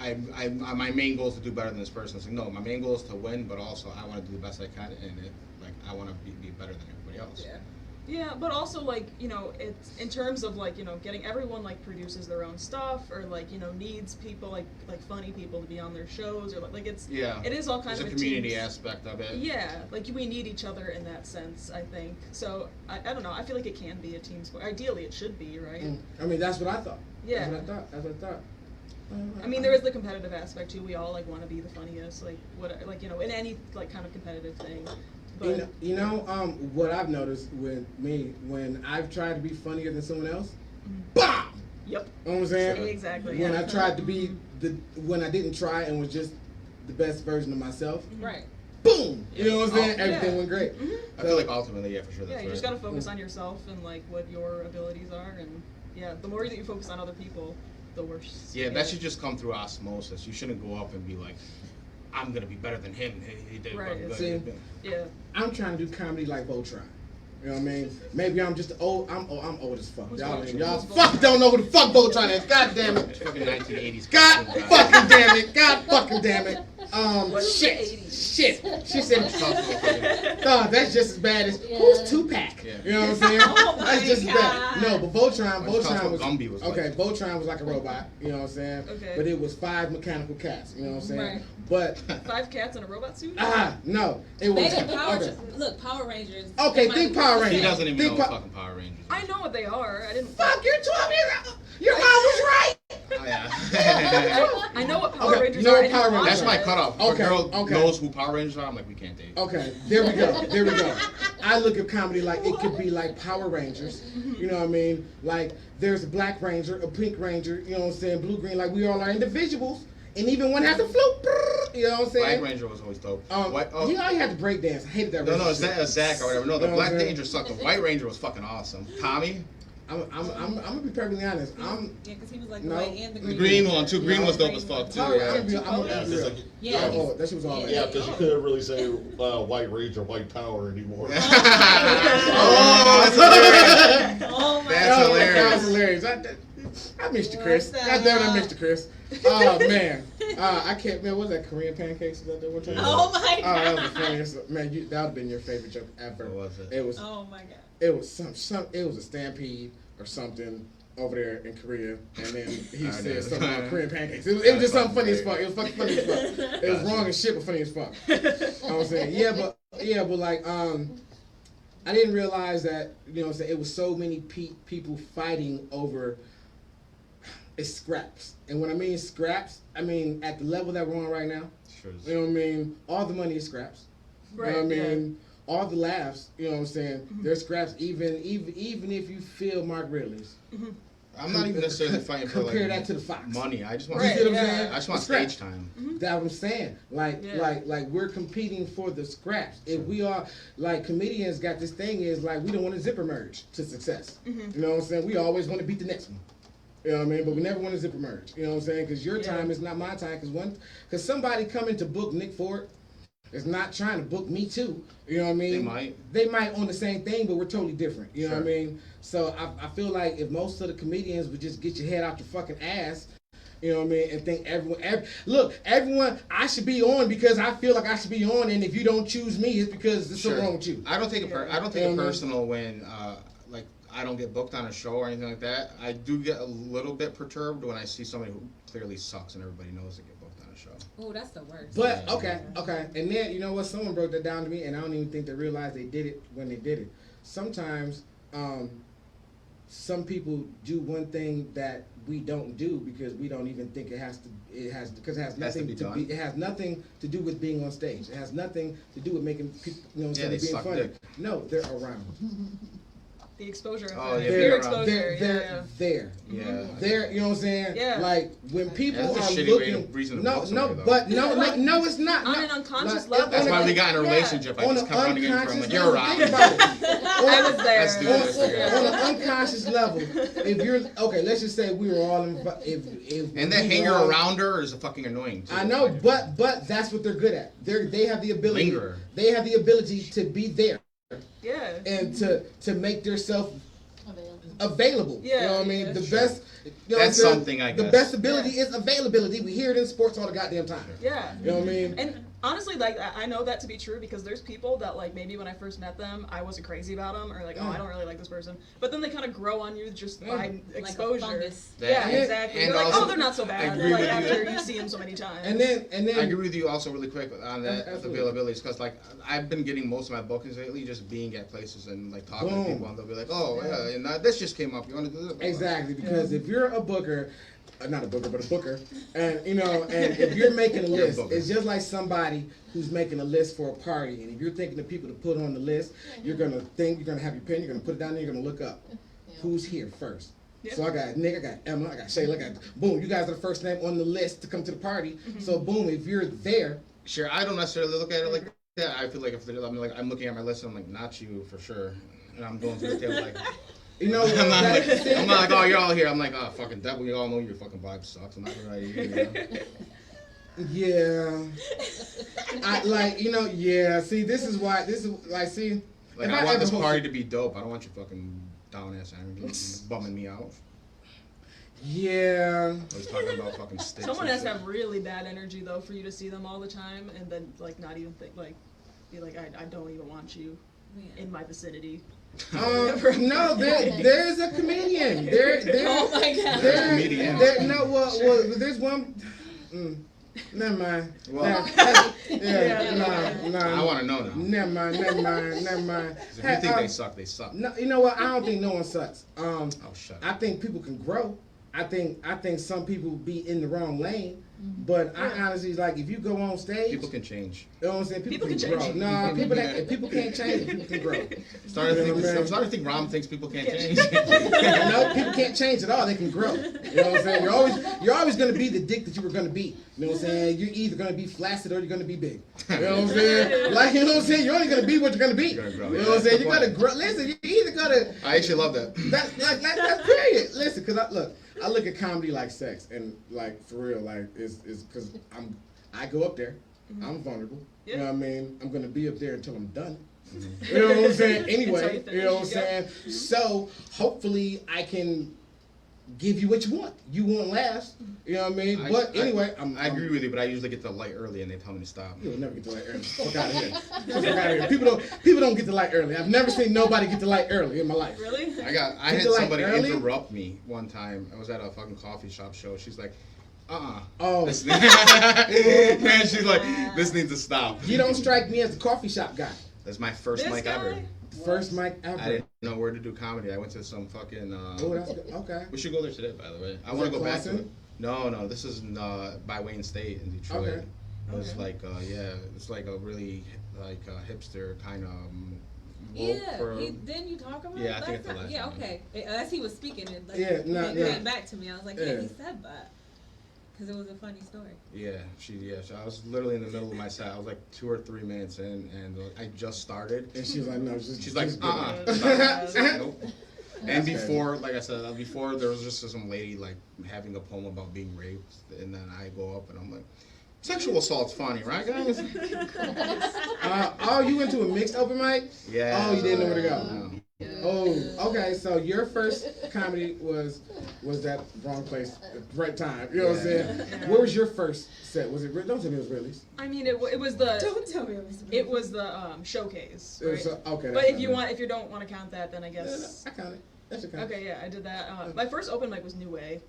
my main goal is to do better than this person. It's like, no, my main goal is to win, but also I want to do the best I can, and I want to be better than everybody else. yeah, but also like, you know, it's in terms of like, you know, getting everyone like produces their own stuff, or like, you know, needs people like funny people to be on their shows, or like it's it is all kind There's of a community team. aspect of it. Yeah, like we need each other in that sense, I think. So I don't know. I feel like it can be a team sport. Ideally, it should be, right? I mean, that's what I thought. Yeah. That's what I thought. I mean, there is the competitive aspect too. We all like want to be the funniest, like you know, in any like kind of competitive thing. But What I've noticed with me when I've tried to be funnier than someone else, BOM! Yep. You know what I'm saying? Exactly. When yeah. I tried to be when I didn't try and was just the best version of myself, Right. boom! You know what I'm saying? Oh, Everything went great. I feel like ultimately, yeah, for sure. That's Yeah, you right. just gotta focus on yourself and like what your abilities are, and yeah, the more that you focus on other people, the worse. Yeah, that should just come through osmosis. You shouldn't go up and be like, I'm gonna be better than him. He did Right, fucking see? good. Yeah. I'm trying to do comedy like Voltron. You know what I mean? Maybe I'm just old. I'm old as fuck. Who's Y'all Voltron? fuck don't know who the fuck Voltron is. God damn it. It's fucking 1980s. God cartoon, fucking damn it. God fucking damn it. Shit. She said, oh, that's just as bad as who's Tupac? Yeah. You know what I'm saying? Oh my That's just as bad. God. No, but Voltron When it's was Gumby was okay. like- Voltron was like a robot. You know what I'm saying? Okay. But it was 5 mechanical cats. You know what I'm saying? Right. But 5 cats in a robot suit? no, it was They did Power. okay. Look, Power Rangers. Okay, they think might- Power He Rangers. doesn't even Think know what po- fucking Power Rangers. I know what they are. I didn't. Fuck, you're 12 years old. Your mom was right. Oh, yeah. I know what Power Okay, Rangers you know are. what Power Rangers That's my cutoff. If Okay, a girl okay. knows who Power Rangers are, I'm like, we can't date. Okay, there we go. I look at comedy like it could be like Power Rangers. You know what I mean? Like there's a black ranger, a pink ranger, you know what I'm saying, blue, green, like we all are individuals. And even one has a flute. You know what I'm saying? Black Ranger was always dope. You know you had to break dance. I hated that. No, relationship. Zach or whatever. No, the You know what Black I'm saying? Ranger sucked. The White Ranger was fucking awesome. Tommy, I'm gonna be perfectly honest. Yeah, because he was like No. the white and the the green. green one too. Green was dope as fuck too. Power Yeah. Ranger, I'm Yeah, gonna be 'cause real. like, Yeah. Oh, that shit was all yeah, right. because you couldn't really say White Rage or White Power anymore. Oh, that's hilarious. Oh my That's God. hilarious. That was hilarious. I missed you, Chris. What's God damn it, I up? missed you, Chris. Oh man, I can't. Man, what was that Korean pancakes that one time? Oh my Oh, that was the God. funniest. Man, that would have been your favorite joke ever. What was it? It was. Oh my God. It was some. It was a stampede or something over there in Korea, and then he I said know. something about Korean pancakes. It was just something funny as fuck. It was fucking funny as fuck. It was wrong as shit, but funny as fuck. I was saying, yeah, but like, I didn't realize that, you know what I'm saying, it was so many people fighting over it's scraps. And when I mean scraps, I mean at the level that we're on right now. Sure. You know what I mean? All the money is scraps. Right. You know what I yeah. mean? All the laughs, you know what I'm saying? There's scraps even if you feel Mark Ridley's. I'm not even necessarily fighting for Compare like that to the Fox. money. I just want Right, You see what I'm yeah. saying? I just want Scraps. stage time. That's what I'm saying. Like, Yeah. like we're competing for the scraps. If we are like comedians, got this thing is like we don't want to zipper merge to success. You know what I'm saying? We always want to beat the next one. You know what I mean? But we never want to zipper merge. You know what I'm saying? Because your Yeah. time is not my time. Because somebody coming to book Nick Ford is not trying to book me too. You know what I mean? They might. They might own the same thing, but we're totally different. You know what I Sure. mean? So I feel like if most of the comedians would just get your head out your fucking ass, you know what I mean, and think everyone, I should be on because I feel like I should be on, and if you don't choose me, it's because there's something wrong with you. I don't take Yeah. I don't take Yeah, it man. personal when like I don't get booked on a show or anything like that. I do get a little bit perturbed when I see somebody who clearly sucks and everybody knows they get booked on a show. Oh, that's the worst. But Yeah. okay, and then you know what? Someone broke that down to me, and I don't even think they realized they did it when they did it. Sometimes, some people do one thing that we don't do because we don't even think it has nothing be to done. be. It has nothing to do with being on stage. It has nothing to do with making people, you know, Yeah, they being suck funny. dick. No, they're around. The exposure. Oh, of yeah, it. being Peer around. exposure. They're there. Yeah. There, you know what I'm saying? Yeah. Like when people That's a are shitty looking. reason to No, book no, somebody, though. but no, it's not. On No, an unconscious like, level. That's on why a- we got in a Yeah. relationship. I on just an kept running in from unconscious like, you're level, around. think about it. I was there. Let's do this. On an unconscious level, if you're okay, let's just say we were all in. If And we then hanging were all- around her is fucking annoying too. I know, but that's what they're good at. They have the ability. Lingerer. They have the ability to be there Yeah. and to make themselves available. Yeah, You know what I mean? yeah. The Sure. best. You know That's what I'm saying? something, I The guess. best ability is availability. We hear it in sports all the goddamn time. Yeah. You know what I mean? And honestly, like I know that to be true because there's people that like maybe when I first met them, I wasn't crazy about them or like, oh, I don't really like this person. But then they kind of grow on you just by Like a exposure. fungus. Yeah, Yeah. exactly. And You're like, also, oh, they're not so I bad. agree Like with you. after you see them so many times. And then I agree with you also really quick on that Absolutely. availability because like I've been getting most of my bookings lately just being at places and like talking Boom. to people and they'll be like, oh yeah, and this just came up. You want to do this? Exactly, because if you're a booker, not a booker, but a booker, and you know, and if you're making a You're a list, booker. it's just like somebody who's making a list for a party, and if you're thinking of people to put on the list, you're gonna have your pen, you're gonna put it down there, you're gonna look up who's here first. Yeah. So I got Nick, I got Emma, I got Shayla, I got boom. You guys are the first name on the list to come to the party. So boom, if you're there, Sure, I don't necessarily look at it like that. I feel like if I'm like I'm looking at my list, and I'm like not you for sure, and I'm going through the table like. you know, I'm not that's- like, I'm not like, oh, you're all here. I'm like, oh, fucking that. We all know your fucking vibe sucks. I'm not right here. yeah. I like, you know, yeah. See, this is like, see. Like, if I want ever this host- party to be dope. I don't want you fucking down ass energy bumming me out. Yeah. Always talking about fucking sticks. Someone and has to shit. have really bad energy though for you to see them all the time and then like not even think like be like I don't even want you in my vicinity. No, there's a comedian. Oh my God. Comedian. Well, there's one. Never mind. Well, Nah. I want to know now. Never mind. 'Cause if you think they suck, they suck. No, you know what? I don't think no one sucks. Oh, shut I up. think people can grow. I think some people be in the wrong lane. But I honestly like if you go on stage, People can change. you know what I'm saying? People can People grow. can No, if people can't change, people can grow. I'm starting to think Rahm thinks people can't change. No, people can't change at all. They can grow. You know what I'm saying? You're always going to be the dick that you were going to be. You know what I'm saying? You're either going to be flaccid or you're going to be big. You know what I'm saying? Like, you know what I'm saying? You're only going to be what you're going to be. You're gonna grow, You know yeah. what I'm saying? You Good got to point. grow. Listen, you either got to. I actually love that. That's period. Listen, because I look at comedy like sex, and like for real, like is because I go up there, I'm vulnerable. You know what I mean? I'm gonna be up there until I'm done. You know what I'm saying? Anyway, Until you you know what I'm finish, saying? So hopefully I can give you what you want. You won't last. You know what I mean? But anyway, I agree with you, but I usually get the light early and they tell me to stop. You'll never get the light early. Fuck out of here. Fuck out of here. People don't get the light early. I've never seen nobody get the light early in my life. Really? I Get had the light somebody early? interrupt me one time. I was at a fucking coffee shop show. She's like, Oh, This and she's like, this needs to stop. you don't strike me as the coffee shop guy. That's my first This mic guy? ever. First mic ever. I didn't know where to do comedy. I went to some fucking. Oh, that's good. Okay. We should go there today, by the way. I Is want that to go back to Clawson? it. No, this is by Wayne State in Detroit. Okay. It was Okay. like, it's like a really like hipster kind of. Yeah, didn't you talk about it? Yeah, I think it's the time? last Yeah, time. okay. As he was speaking, it like, Yeah, it came back to me. I was like, yeah, Yeah. he said that. Because it was a funny story. Yeah, I was literally in the middle of my set. I was like 2 or 3 minutes in, and I just started. And she's like, no, just. She's like, just nope. And That's before, like I said, before there was just some lady like having a poem about being raped, and then I go up and I'm like, sexual assault's funny, right, guys? Oh, you went to a mixed open mic? Yeah. Oh, you didn't know where to go. No. Oh, okay. So your first comedy was that wrong place, right time. You know what I'm saying? Yeah. Where was your first set? Was it? Don't tell me it was Ridley's. I mean, it was the Don't tell me it was the showcase. It Right? was, okay. But that's if you don't want to count that, then I guess. I count it. That's a count. Okay, yeah, I did that. My first open mic was New Way.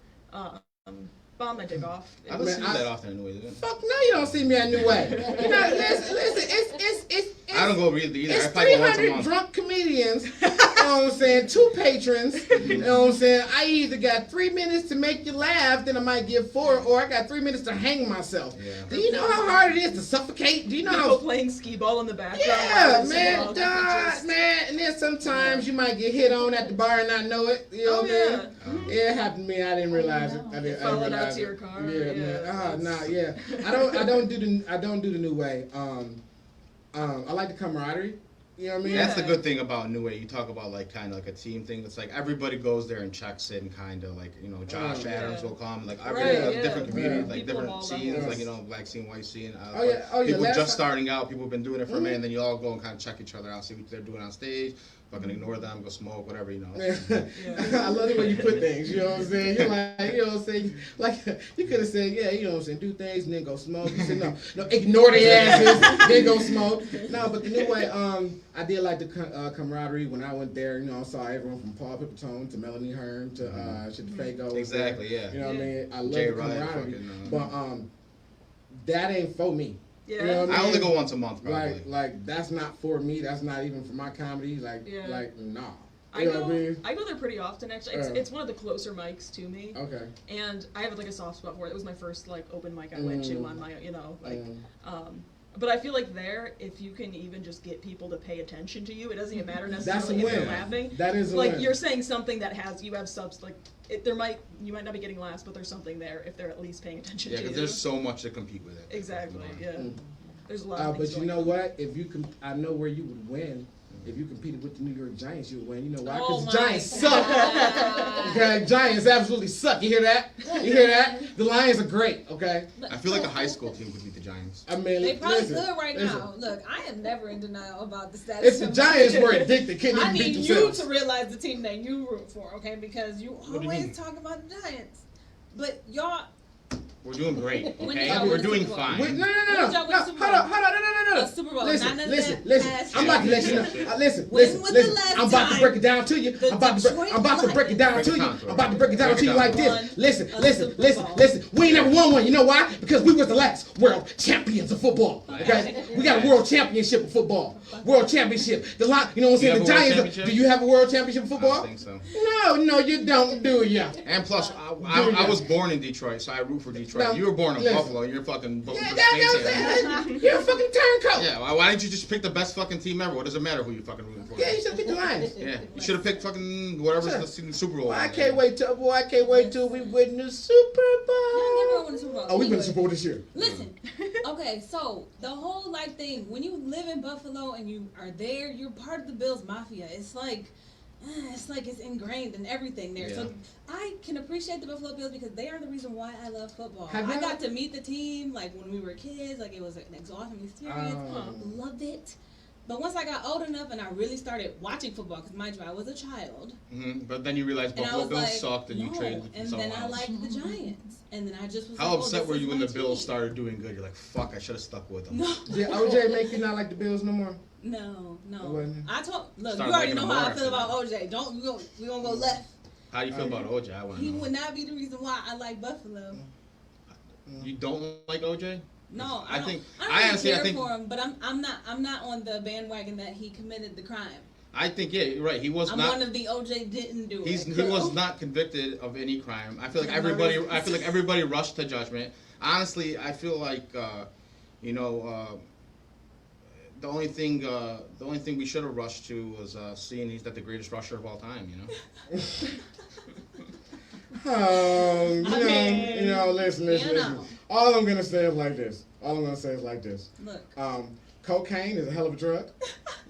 Bombed my dick off. It I was- don't see that often anyway. Fuck no, you don't see me at New Way. You know, listen, it's I don't go read either. It's I probably go once a 300 month. drunk comedians, you know what I'm saying, 2 patrons, you know what I'm saying, I either got 3 minutes to make you laugh, then I might give 4, or I got 3 minutes to hang myself. Yeah. Do you know how hard it is to suffocate? Do you know People how... playing skee ball in the background. Yeah, while man, it's God, man, and then sometimes you might get hit on at the bar and not know it, you know Oh what I yeah. mean? Yeah, it happened to me. I didn't realize it. I didn't Falling out realize to it. your car, Yeah, yeah, man. that's- Nah, yeah. I don't do the New Way. I like the camaraderie. You know what I mean? Yeah. That's the good thing about New Way. You talk about like kind of like a team thing. It's like everybody goes there and checks in, kind of like Josh Oh, Adams yeah. will come, like Right, every yeah. different communities, Yeah. like People of different all scenes, levels. like black scene, white scene. Oh yeah. People last just time- starting out, people who've been doing it for a minute, and then you all go and kind of check each other out, see what they're doing on stage. Fucking ignore them, go smoke, whatever, I love the way you put things, you know what I'm saying? You're like, you know what I'm saying? Like, you could have said, yeah, you know what I'm saying, do things and then go smoke. You said, no, ignore their asses, then go smoke. No, but the New Way, I did like the camaraderie when I went there, I saw everyone from Paul Pipitone to Melanie Hearn to Shit Fago. Exactly, yeah. You know what I mean? I love Jay the Wright, camaraderie. fucking, But that ain't for me. Yeah. You know what I only mean? go once a month, probably. Like that's not for me. That's not even for my comedy. Yeah. Nah. I You know what I go mean? I go there pretty often actually. It's one of the closer mics to me. Okay. And I have like a soft spot for it. It was my first like open mic I went to on my but I feel like there, if you can even just get people to pay attention to you, it doesn't even matter That's necessarily a if they're win. laughing. That is a Like win. you're saying something that you have subs like you might not be getting laughs, but there's something there if they're at least paying attention Yeah, to you. because there's so much to compete with it. Exactly. Yeah. Mm. There's a lot of things But you going know on. what? If you I know where you would win. If you competed with the New York Giants, you would win. You know why? Oh Because my the Giants God. suck. Okay, Giants absolutely suck. You hear that? You hear that? The Lions are great. Okay. I feel like a high school team could beat the Giants. I mean, They probably listen, could right listen. now. Look, I am never in denial about the status. If the of Giants my were team. addicted, couldn't I even beat need you themselves. to realize the team that you root for, okay? Because you do you mean? always talk about the Giants, but y'all. We're doing great, When okay? did y'all We're win the doing Super Bowl? fine. Wait, no, When y'all win the Super Bowl? hold on, no. A Super Bowl, Listen, not listen. past I'm about to let you know. When was the last I'm about to time break it down to you. the I'm about to break it down Break to it you. down to I'm her. about to break it down Break to it you down like to this. her. Listen. A Super Bowl. We ain't never won one. You know why? Because we was the last world champions of football. Okay, we got a world championship of football. World championship. You know what I'm Do you saying? have The a world Giants. championship? Do you have a world championship of I football? don't think so. No, you don't, do ya? And plus, I was born in Detroit, so I root for Detroit. No, You were born in listen. Buffalo. You're fucking voting Yeah, for that's States what I'm here. saying. You're a fucking turncoat. Yeah, why didn't you just pick the best fucking team ever? What does it matter who you fucking rooting for? Yeah, you should pick the Lions. Yeah, you should have picked fucking whatever's the Super Bowl. Boy, I one. can't wait till we win the Super Y'all never Bowl. won the Super Bowl. Oh, we win the Anyway, Super Bowl this year. Listen, okay, so the whole like thing, when you live in Buffalo and you are there, you're part of the Bills Mafia. It's like it's ingrained in everything there. So I can appreciate the Buffalo Bills because they are the reason why I love football. Have I you- got to meet the team like when we were kids. Like it was an exhausting experience. Loved it. But once I got old enough and I really started watching football, because mind you, I was a child. But then you realized And I Buffalo was Bills like, sucked and you no. traded And someone then I else. liked the Giants. And then I just was How like, upset this were is you when my the Bills team. started doing good? You're like, fuck, I should have stuck with them. No. Did OJ make you not like the Bills no more? No. It wasn't? I told look, Started you already liking know him how I more feel after about OJ. We gonna go left. How do you feel about OJ? I want to He know. would not be the reason why I like Buffalo. You don't like OJ? No, I don't, think I don't I really honestly care I think for him, but I'm not on the bandwagon that he committed the crime. I think you're right. He was I'm not. one of the OJ didn't do He it. was not convicted of any crime. I feel like For no reason. everybody rushed to judgment. Honestly, I feel like the only thing we should have rushed to was seeing he's not the greatest rusher of all time. Listen. All I'm gonna say is like this. Look. Cocaine is a hell of a drug.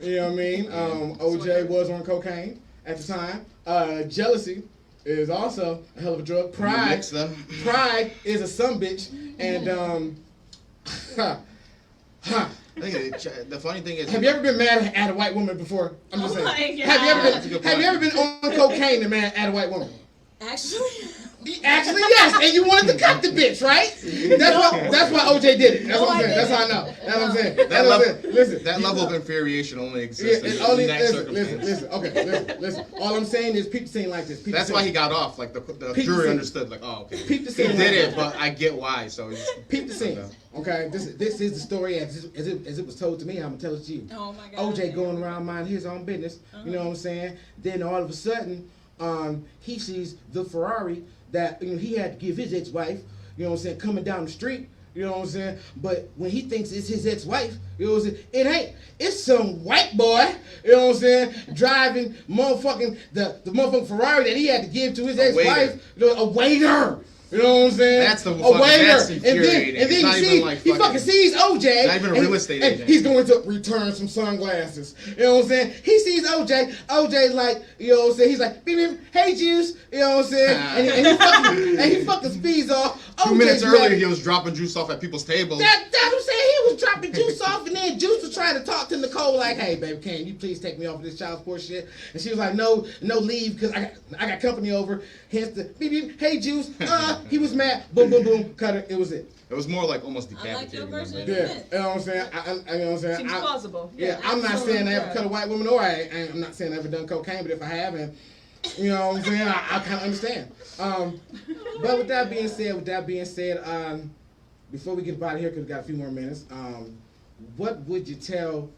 You know what I mean? OJ was on cocaine at the time. Jealousy is also a hell of a drug. Pride is a sumbitch. And I think the funny thing is, have you ever been mad at a white woman before? I'm just saying. my God. Have you ever been on cocaine and mad at a white woman? Actually. Actually, yes, and you wanted to cut the bitch, right? That's why OJ did it. That's what I'm saying. That's how I know. That's what I'm saying. Listen, that level of infuriation only exists in that circumstance. Listen. All I'm saying is, peep the scene like this. That's why he got off. Like the jury understood. Like, oh, okay. Peep the He scene. did it, but I get why. So peep the scene. Okay, this is the story as it was told to me. I'm gonna tell it to you. Oh my God. OJ going around minding his own business. You know what I'm saying? Then all of a sudden, he sees the Ferrari that he had to give his ex-wife, coming down the street, but when he thinks it's his ex-wife, it ain't. It's some white boy, driving motherfucking the motherfucking Ferrari that he had to give to his ex-wife, a waiter. You know what I'm saying? That's the a waiter. That's infuriating. And then he fucking sees OJ. Not even a real estate and agent. he's going to return some sunglasses. You know what I'm saying? He sees OJ. OJ's like, he's like, beep, beep, hey juice. You know what I'm saying? and he fucking speeds off. 2 minutes earlier, he was dropping juice off at people's tables. That's what I'm saying. He was dropping juice off, and then Juice was trying to talk to Nicole like, "Hey, baby, can you please take me off of this child support shit?" And she was like, "No leave, because I got company over." Hence the beep, beep, hey Juice. He was mad. Boom, boom, boom. Cut it. It was it. It was more like almost I like your decapitating. version. Yeah, you know what I'm saying? You know what I'm saying? Seems plausible. Yeah, I'm not saying I ever cut a white woman, or I'm not saying I ever done cocaine, but if I have, and you know what I'm saying, I kind of understand. But with that being said, before we get out of here, because we got a few more minutes, what would you tell,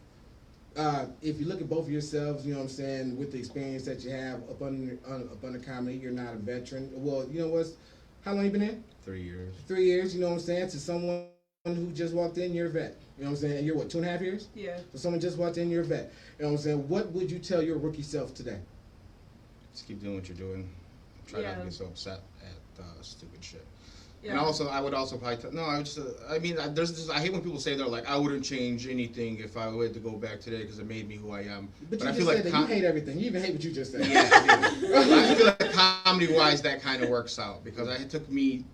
if you look at both of yourselves, you know what I'm saying, with the experience that you have up under comedy, you're not a veteran. Well, you know what's, how long you been in? 3 years. 3 years, you know what I'm saying, to someone who just walked in, you're a vet. You know what I'm saying? And you're what, 2.5 years? Yeah. So someone just walked in, you're a vet. You know what I'm saying? What would you tell your rookie self today? Just keep doing what you're doing. Try not to Yeah. get so upset at stupid shit. Yeah. And also, I would also probably I hate when people say they're like, I wouldn't change anything if I were to go back today because it made me who I am. But I you feel just like said that you hate everything. You even hate what you just said. Yeah, I do. I feel like comedy-wise, that kind of works out because it took me.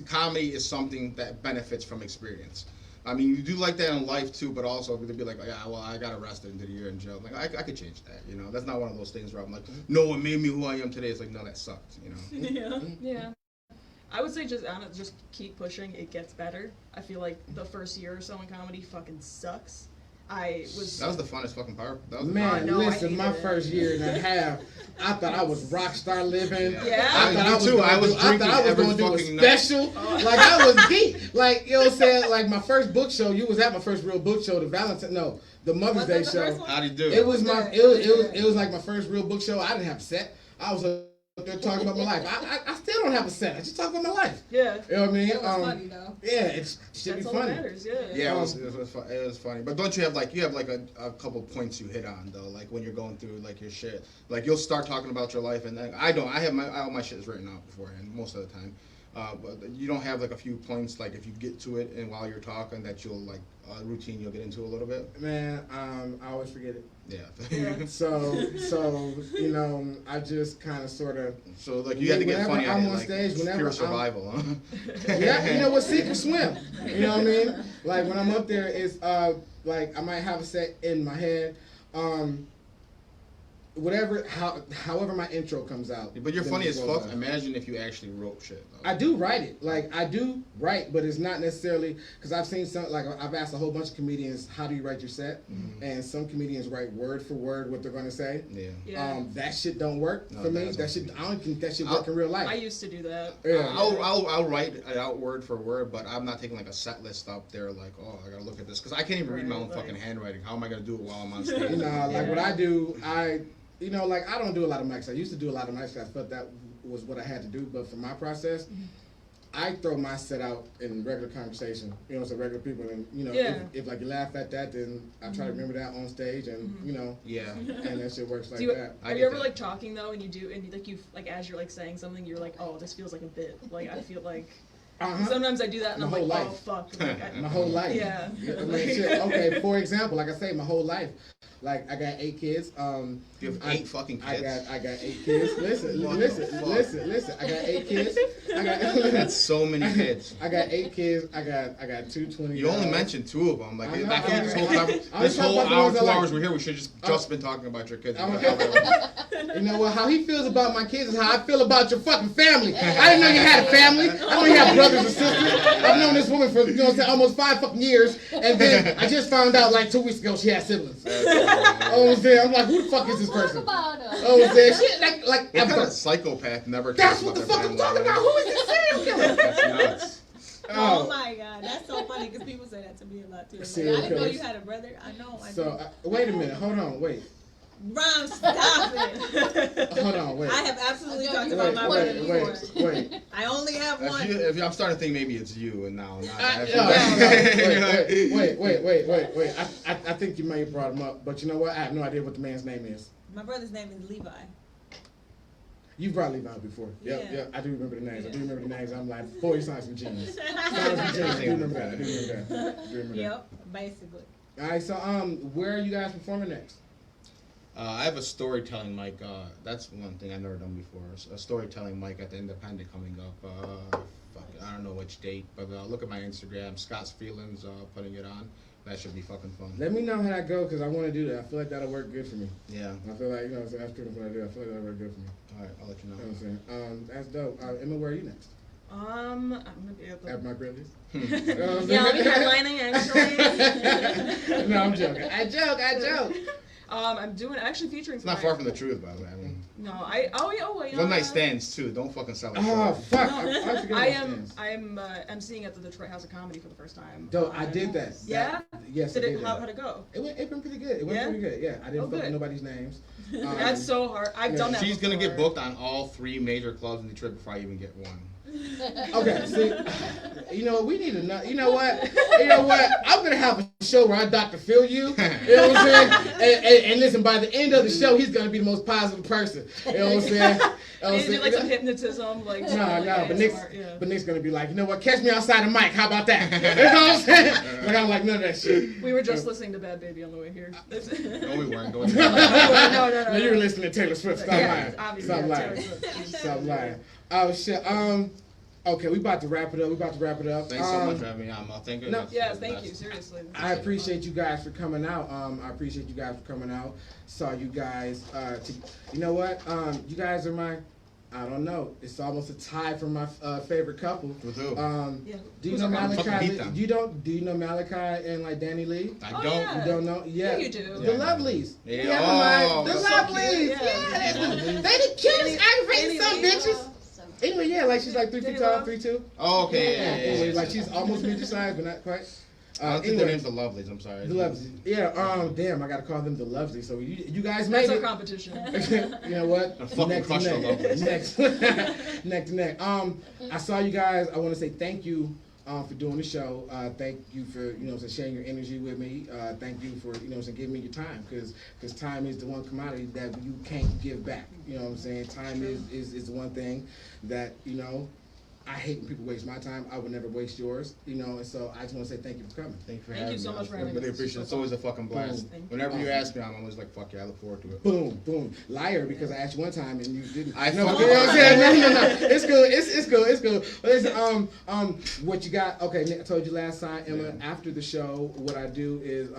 Comedy is something that benefits from experience. I mean, you do like that in life too, but also to be like, yeah, well, I got arrested and did a year in jail. Like, I could change that, you know. That's not one of those things where I'm like, no, it made me who I am today. It's like, no, that sucked, you know. Yeah. I would say just keep pushing. It gets better. I feel like the first year or so in comedy fucking sucks. That was the funnest fucking part. That was Man, no, I listen, my hated it. first year and a half, I thought I was rock star living. Yeah. I thought Me too. I was drinking every going to do a fucking night. special. Like, I was deep. Like, you know what I'm saying? Like, my first book show, you was at my first real book show, the Mother's Day show. How'd he do? It was it was like my first real book show. I didn't have a set. I was up there talking about my life. I still don't have a set. I just talk about my life. Yeah. You know what I mean? It was funny though. Yeah, it should be That's all that funny. matters. Yeah. Yeah, it was funny. But don't you have like a couple points you hit on though, like when you're going through like your shit. Like you'll start talking about your life and then I have all my shit is written out beforehand most of the time. But you don't have like a few points like if you get to it and while you're talking that you'll like routine you'll get into a little bit. Man, I always forget it. Yeah. So you know, I just kind of sort of. So like you had to get whenever funny at I'm it, on like stage, whenever pure I'm- survival, huh? Yeah, you know what? Sink or swim. You know what I mean? Like when I'm up there, it's like I might have a set in my head. however my intro comes out. But you're then funny it as goes fuck. out. Imagine if you actually wrote shit. Though. I do write it. Like, I do write, but it's not necessarily, because I've seen some, like, I've asked a whole bunch of comedians, how do you write your set? Mm-hmm. And some comedians write word for word what they're going to say. Yeah. That shit don't work No, for me. that's That not shit, I don't think that shit work in real life. I used to do that. Yeah. I'll write it out word for word, but I'm not taking like a set list up there. Like, oh, I gotta look at this because I can't even read my own Right. fucking handwriting. How am I gonna do it while I'm on stage? You know, like Yeah. what I do, like I don't do a lot of mics. I used to do a lot of mics. I felt that was what I had to do. But for my process, I throw my set out in regular conversation. You know, so regular people, and you know, Yeah. if like you laugh at that, then I try to remember that on stage, and you know, Yeah. and that shit works like Do you, that. I are get you ever that. like talking though, and like you like as you're like saying something, you're like, oh, this feels like a bit. Like I feel like sometimes I do that, and My I'm whole like, life. oh fuck. Like, My whole life. Yeah. I mean, shit. Okay, for example, like I say, my whole life. Like I got 8 kids. You have 8 fucking kids. I got 8 kids. Listen. I got 8 kids. That's so many kids. I got 8 kids. I got 2 20. You only mentioned 2 of them. Like, I know, I feel like this whole I was talking about the hour, ones I 2 like. hours we're here, we should just been talking about your kids. You know what? How he feels about my kids is how I feel about your fucking family. I didn't know you had a family. I know you have brothers and sisters. I've known this woman for almost 5 fucking years, and then I just found out like 2 weeks ago she had siblings. Oh, I'm like, who the fuck is this person? About him. Oh, shit, like What kind of psychopath never that's cares what the about fuck I'm their talking family? about. Who is this serial killer? That's nuts. Oh my god, that's so funny because people say that to me a lot too. Like, I Serial didn't know killers. you had a brother. I know. So wait a minute, hold on, wait, Ron, stop it. hold on, wait. I have absolutely talked Wait, about my brother wait, before. wait. I only have one. If I'm starting to think maybe it's you, and now not that. Wait. I think you may have brought him up, but you know what? I have no idea what the man's name is. My brother's name is Levi. You've brought Levi before. Yep, Yeah. I do remember the names. I do Yeah. remember the names. I'm like, boy, you sound some genius. I do remember that. Yep, basically. All right, so where are you guys performing next? I have a storytelling mic. That's one thing I've never done before. A storytelling mic at the Independent coming up. I don't know which date, but look at my Instagram. Scott's Feelings putting it on. That should be fucking fun. Let me know how that goes because I want to do that. I feel like that'll work good for me. Yeah. I feel like, that's pretty much what I do. I feel like that'll work good for me. All right, I'll let you know. You know what I'm saying? That's dope. Emma, where are you next? I'm gonna be at At the. my Brillies? Yeah, I'll be headlining actually. No, I'm joking. I joke. I'm doing actually featuring. It's not far from the truth, by the way. I mean, No, wait. one night stands too. Don't fucking sell it. Oh, fuck. No, I forget I about am. stands. I'm emceeing at the Detroit House of Comedy for the first time. Dope, I did that. Yeah? Yes, Did I it? did How'd that. it go? It went pretty good. It went Yeah? pretty good. Yeah, I didn't Oh, fuck with good. nobody's names. That's so hard. I've done that. She's gonna get before. booked on all 3 major clubs in Detroit before I even get one. Okay, see, you know what? We need to know. You know what? I'm gonna have a show where I Dr. Phil you. You know what I'm saying? And listen, by the end of the show, he's gonna be the most positive person. You know what I'm saying? You do like some hypnotism, like. No, but ASMR, Nick's gonna be like, you know what? Catch me outside the mic. How about that? You know what I'm saying? Like I'm like none of that shit. We were just listening to Bad Baby on the way here. No, we weren't. Don't No. You were listening to Taylor Swift. Stop Yeah, lying. obviously, Stop yeah, lying. Taylor Swift. Stop lying. Oh shit. Okay, we about to wrap it up. Thanks so much for having me on. Thank you. No. Yeah, thank you. Seriously. I appreciate you guys for coming out. Saw you guys. You know what? You guys are my. I don't know. It's almost a tie for my favorite couple. With who? Yeah. Do you Who's know our couple? Fucking beat Malachi? them. Do you know Malachi and like Danny Lee? I Oh, don't. yeah. You don't know? Yeah. Yeah, you do. The Lovelies. Yeah. Never Oh, mind. The that's so Lovelies. cute. Yeah. Yeah. They the cutest aggravating some bitches. So Anyway, yeah, like she's like 3 feet tall, 3'2". Oh, okay. Yeah. Anyway, like she's almost midget size, but not quite. I don't think their Anyway, name's the Lovelies. I'm sorry. the Lovelies. Yeah. Damn, I gotta call them the Lovelies. So you guys That's made our it. competition. You know what? I fucking crush the Lovelies. Next, neck to neck. I saw you guys. I want to say thank you for doing the show. Thank you for sharing your energy with me. Thank you for giving me your time because time is the one commodity that you can't give back. You know what I'm saying? Time is the one thing that I hate when people waste my time. I would never waste yours. And so I just want to say thank you for coming. Thank you for Thank having you so me. much for I having really us. appreciate it. It's always a fucking blast. Thank you. Whenever you ask me, I'm always like, fuck yeah, I look forward to it. Boom. Liar, because I asked you one time and you didn't. I know. fucking- You know what I'm saying? No. It's good. It's good. Listen, what you got? Okay, Nick, I told you last time, Emma. Yeah. After the show, what I do is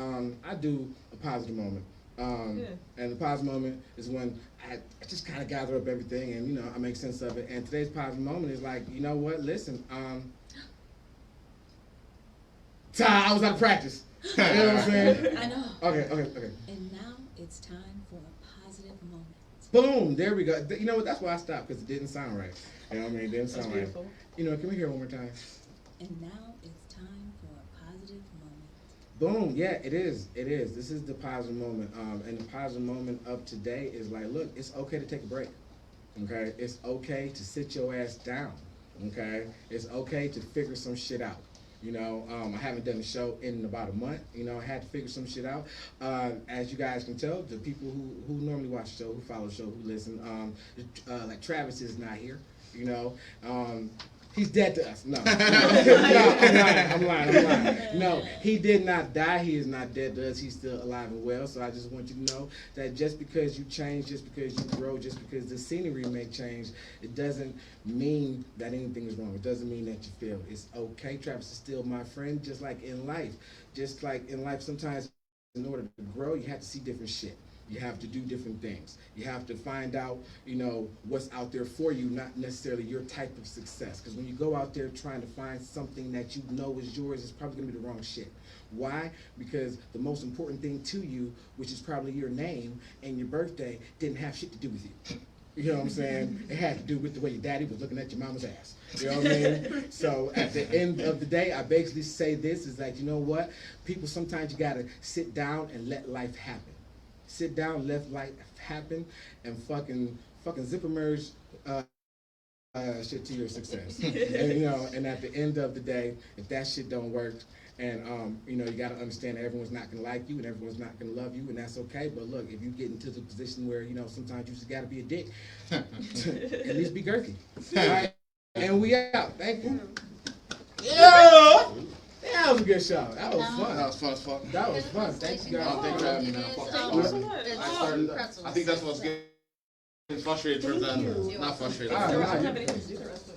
I do a positive moment. And the positive moment is when I just kind of gather up everything and, you know, I make sense of it. And today's positive moment is like, you know what, listen, Ty, I was out of practice. You know what I'm saying? I know. Okay. And now it's time for a positive moment. Boom, there we go. You know what, that's why I stopped, because it didn't sound right. You know what I mean? It didn't That's sound beautiful. right. You know, can we hear it one more time? And now it's time for a positive moment. Boom, yeah, it is. This is the positive moment. And the positive moment of today is like, look, it's okay to take a break. Okay? It's okay to sit your ass down. Okay? It's okay to figure some shit out. You know, I haven't done a show in about a month. You know, I had to figure some shit out. As you guys can tell, the people who normally watch the show, who follow the show, who listen, like Travis is not here. You know, he's dead to us. No, I'm lying. No, he did not die. He is not dead to us. He's still alive and well. So I just want you to know that just because you change, just because you grow, just because the scenery may change, it doesn't mean that anything is wrong. It doesn't mean that you fail. It's okay. Travis is still my friend, just like in life. Just like in life, sometimes in order to grow, you have to see different shit. You have to do different things. You have to find out, you know, what's out there for you, not necessarily your type of success. Because when you go out there trying to find something that you know is yours, it's probably going to be the wrong shit. Why? Because the most important thing to you, which is probably your name and your birthday, didn't have shit to do with you. You know what I'm saying? It had to do with the way your daddy was looking at your mama's ass. You know what I mean? So at the end of the day, I basically say this is like, you know what? People, sometimes you got to sit down and let life happen. Sit down, let life happen, and fucking zipper merge shit to your success. And you know, and at the end of the day, if that shit don't work, and you know, you gotta understand that everyone's not gonna like you and everyone's not gonna love you, and that's okay. But look, if you get into the position where, you know, sometimes you just gotta be a dick, at least be girthy. All right, and we out. Thank you. Yeah. That was a good show. That was fun. That was fun as fuck. That was fun. Thank you guys. Thanks for having me, man. Thank you so much. I think that's what's getting frustrated towards the end. Not frustrated. All right. I don't have anything to do the rest of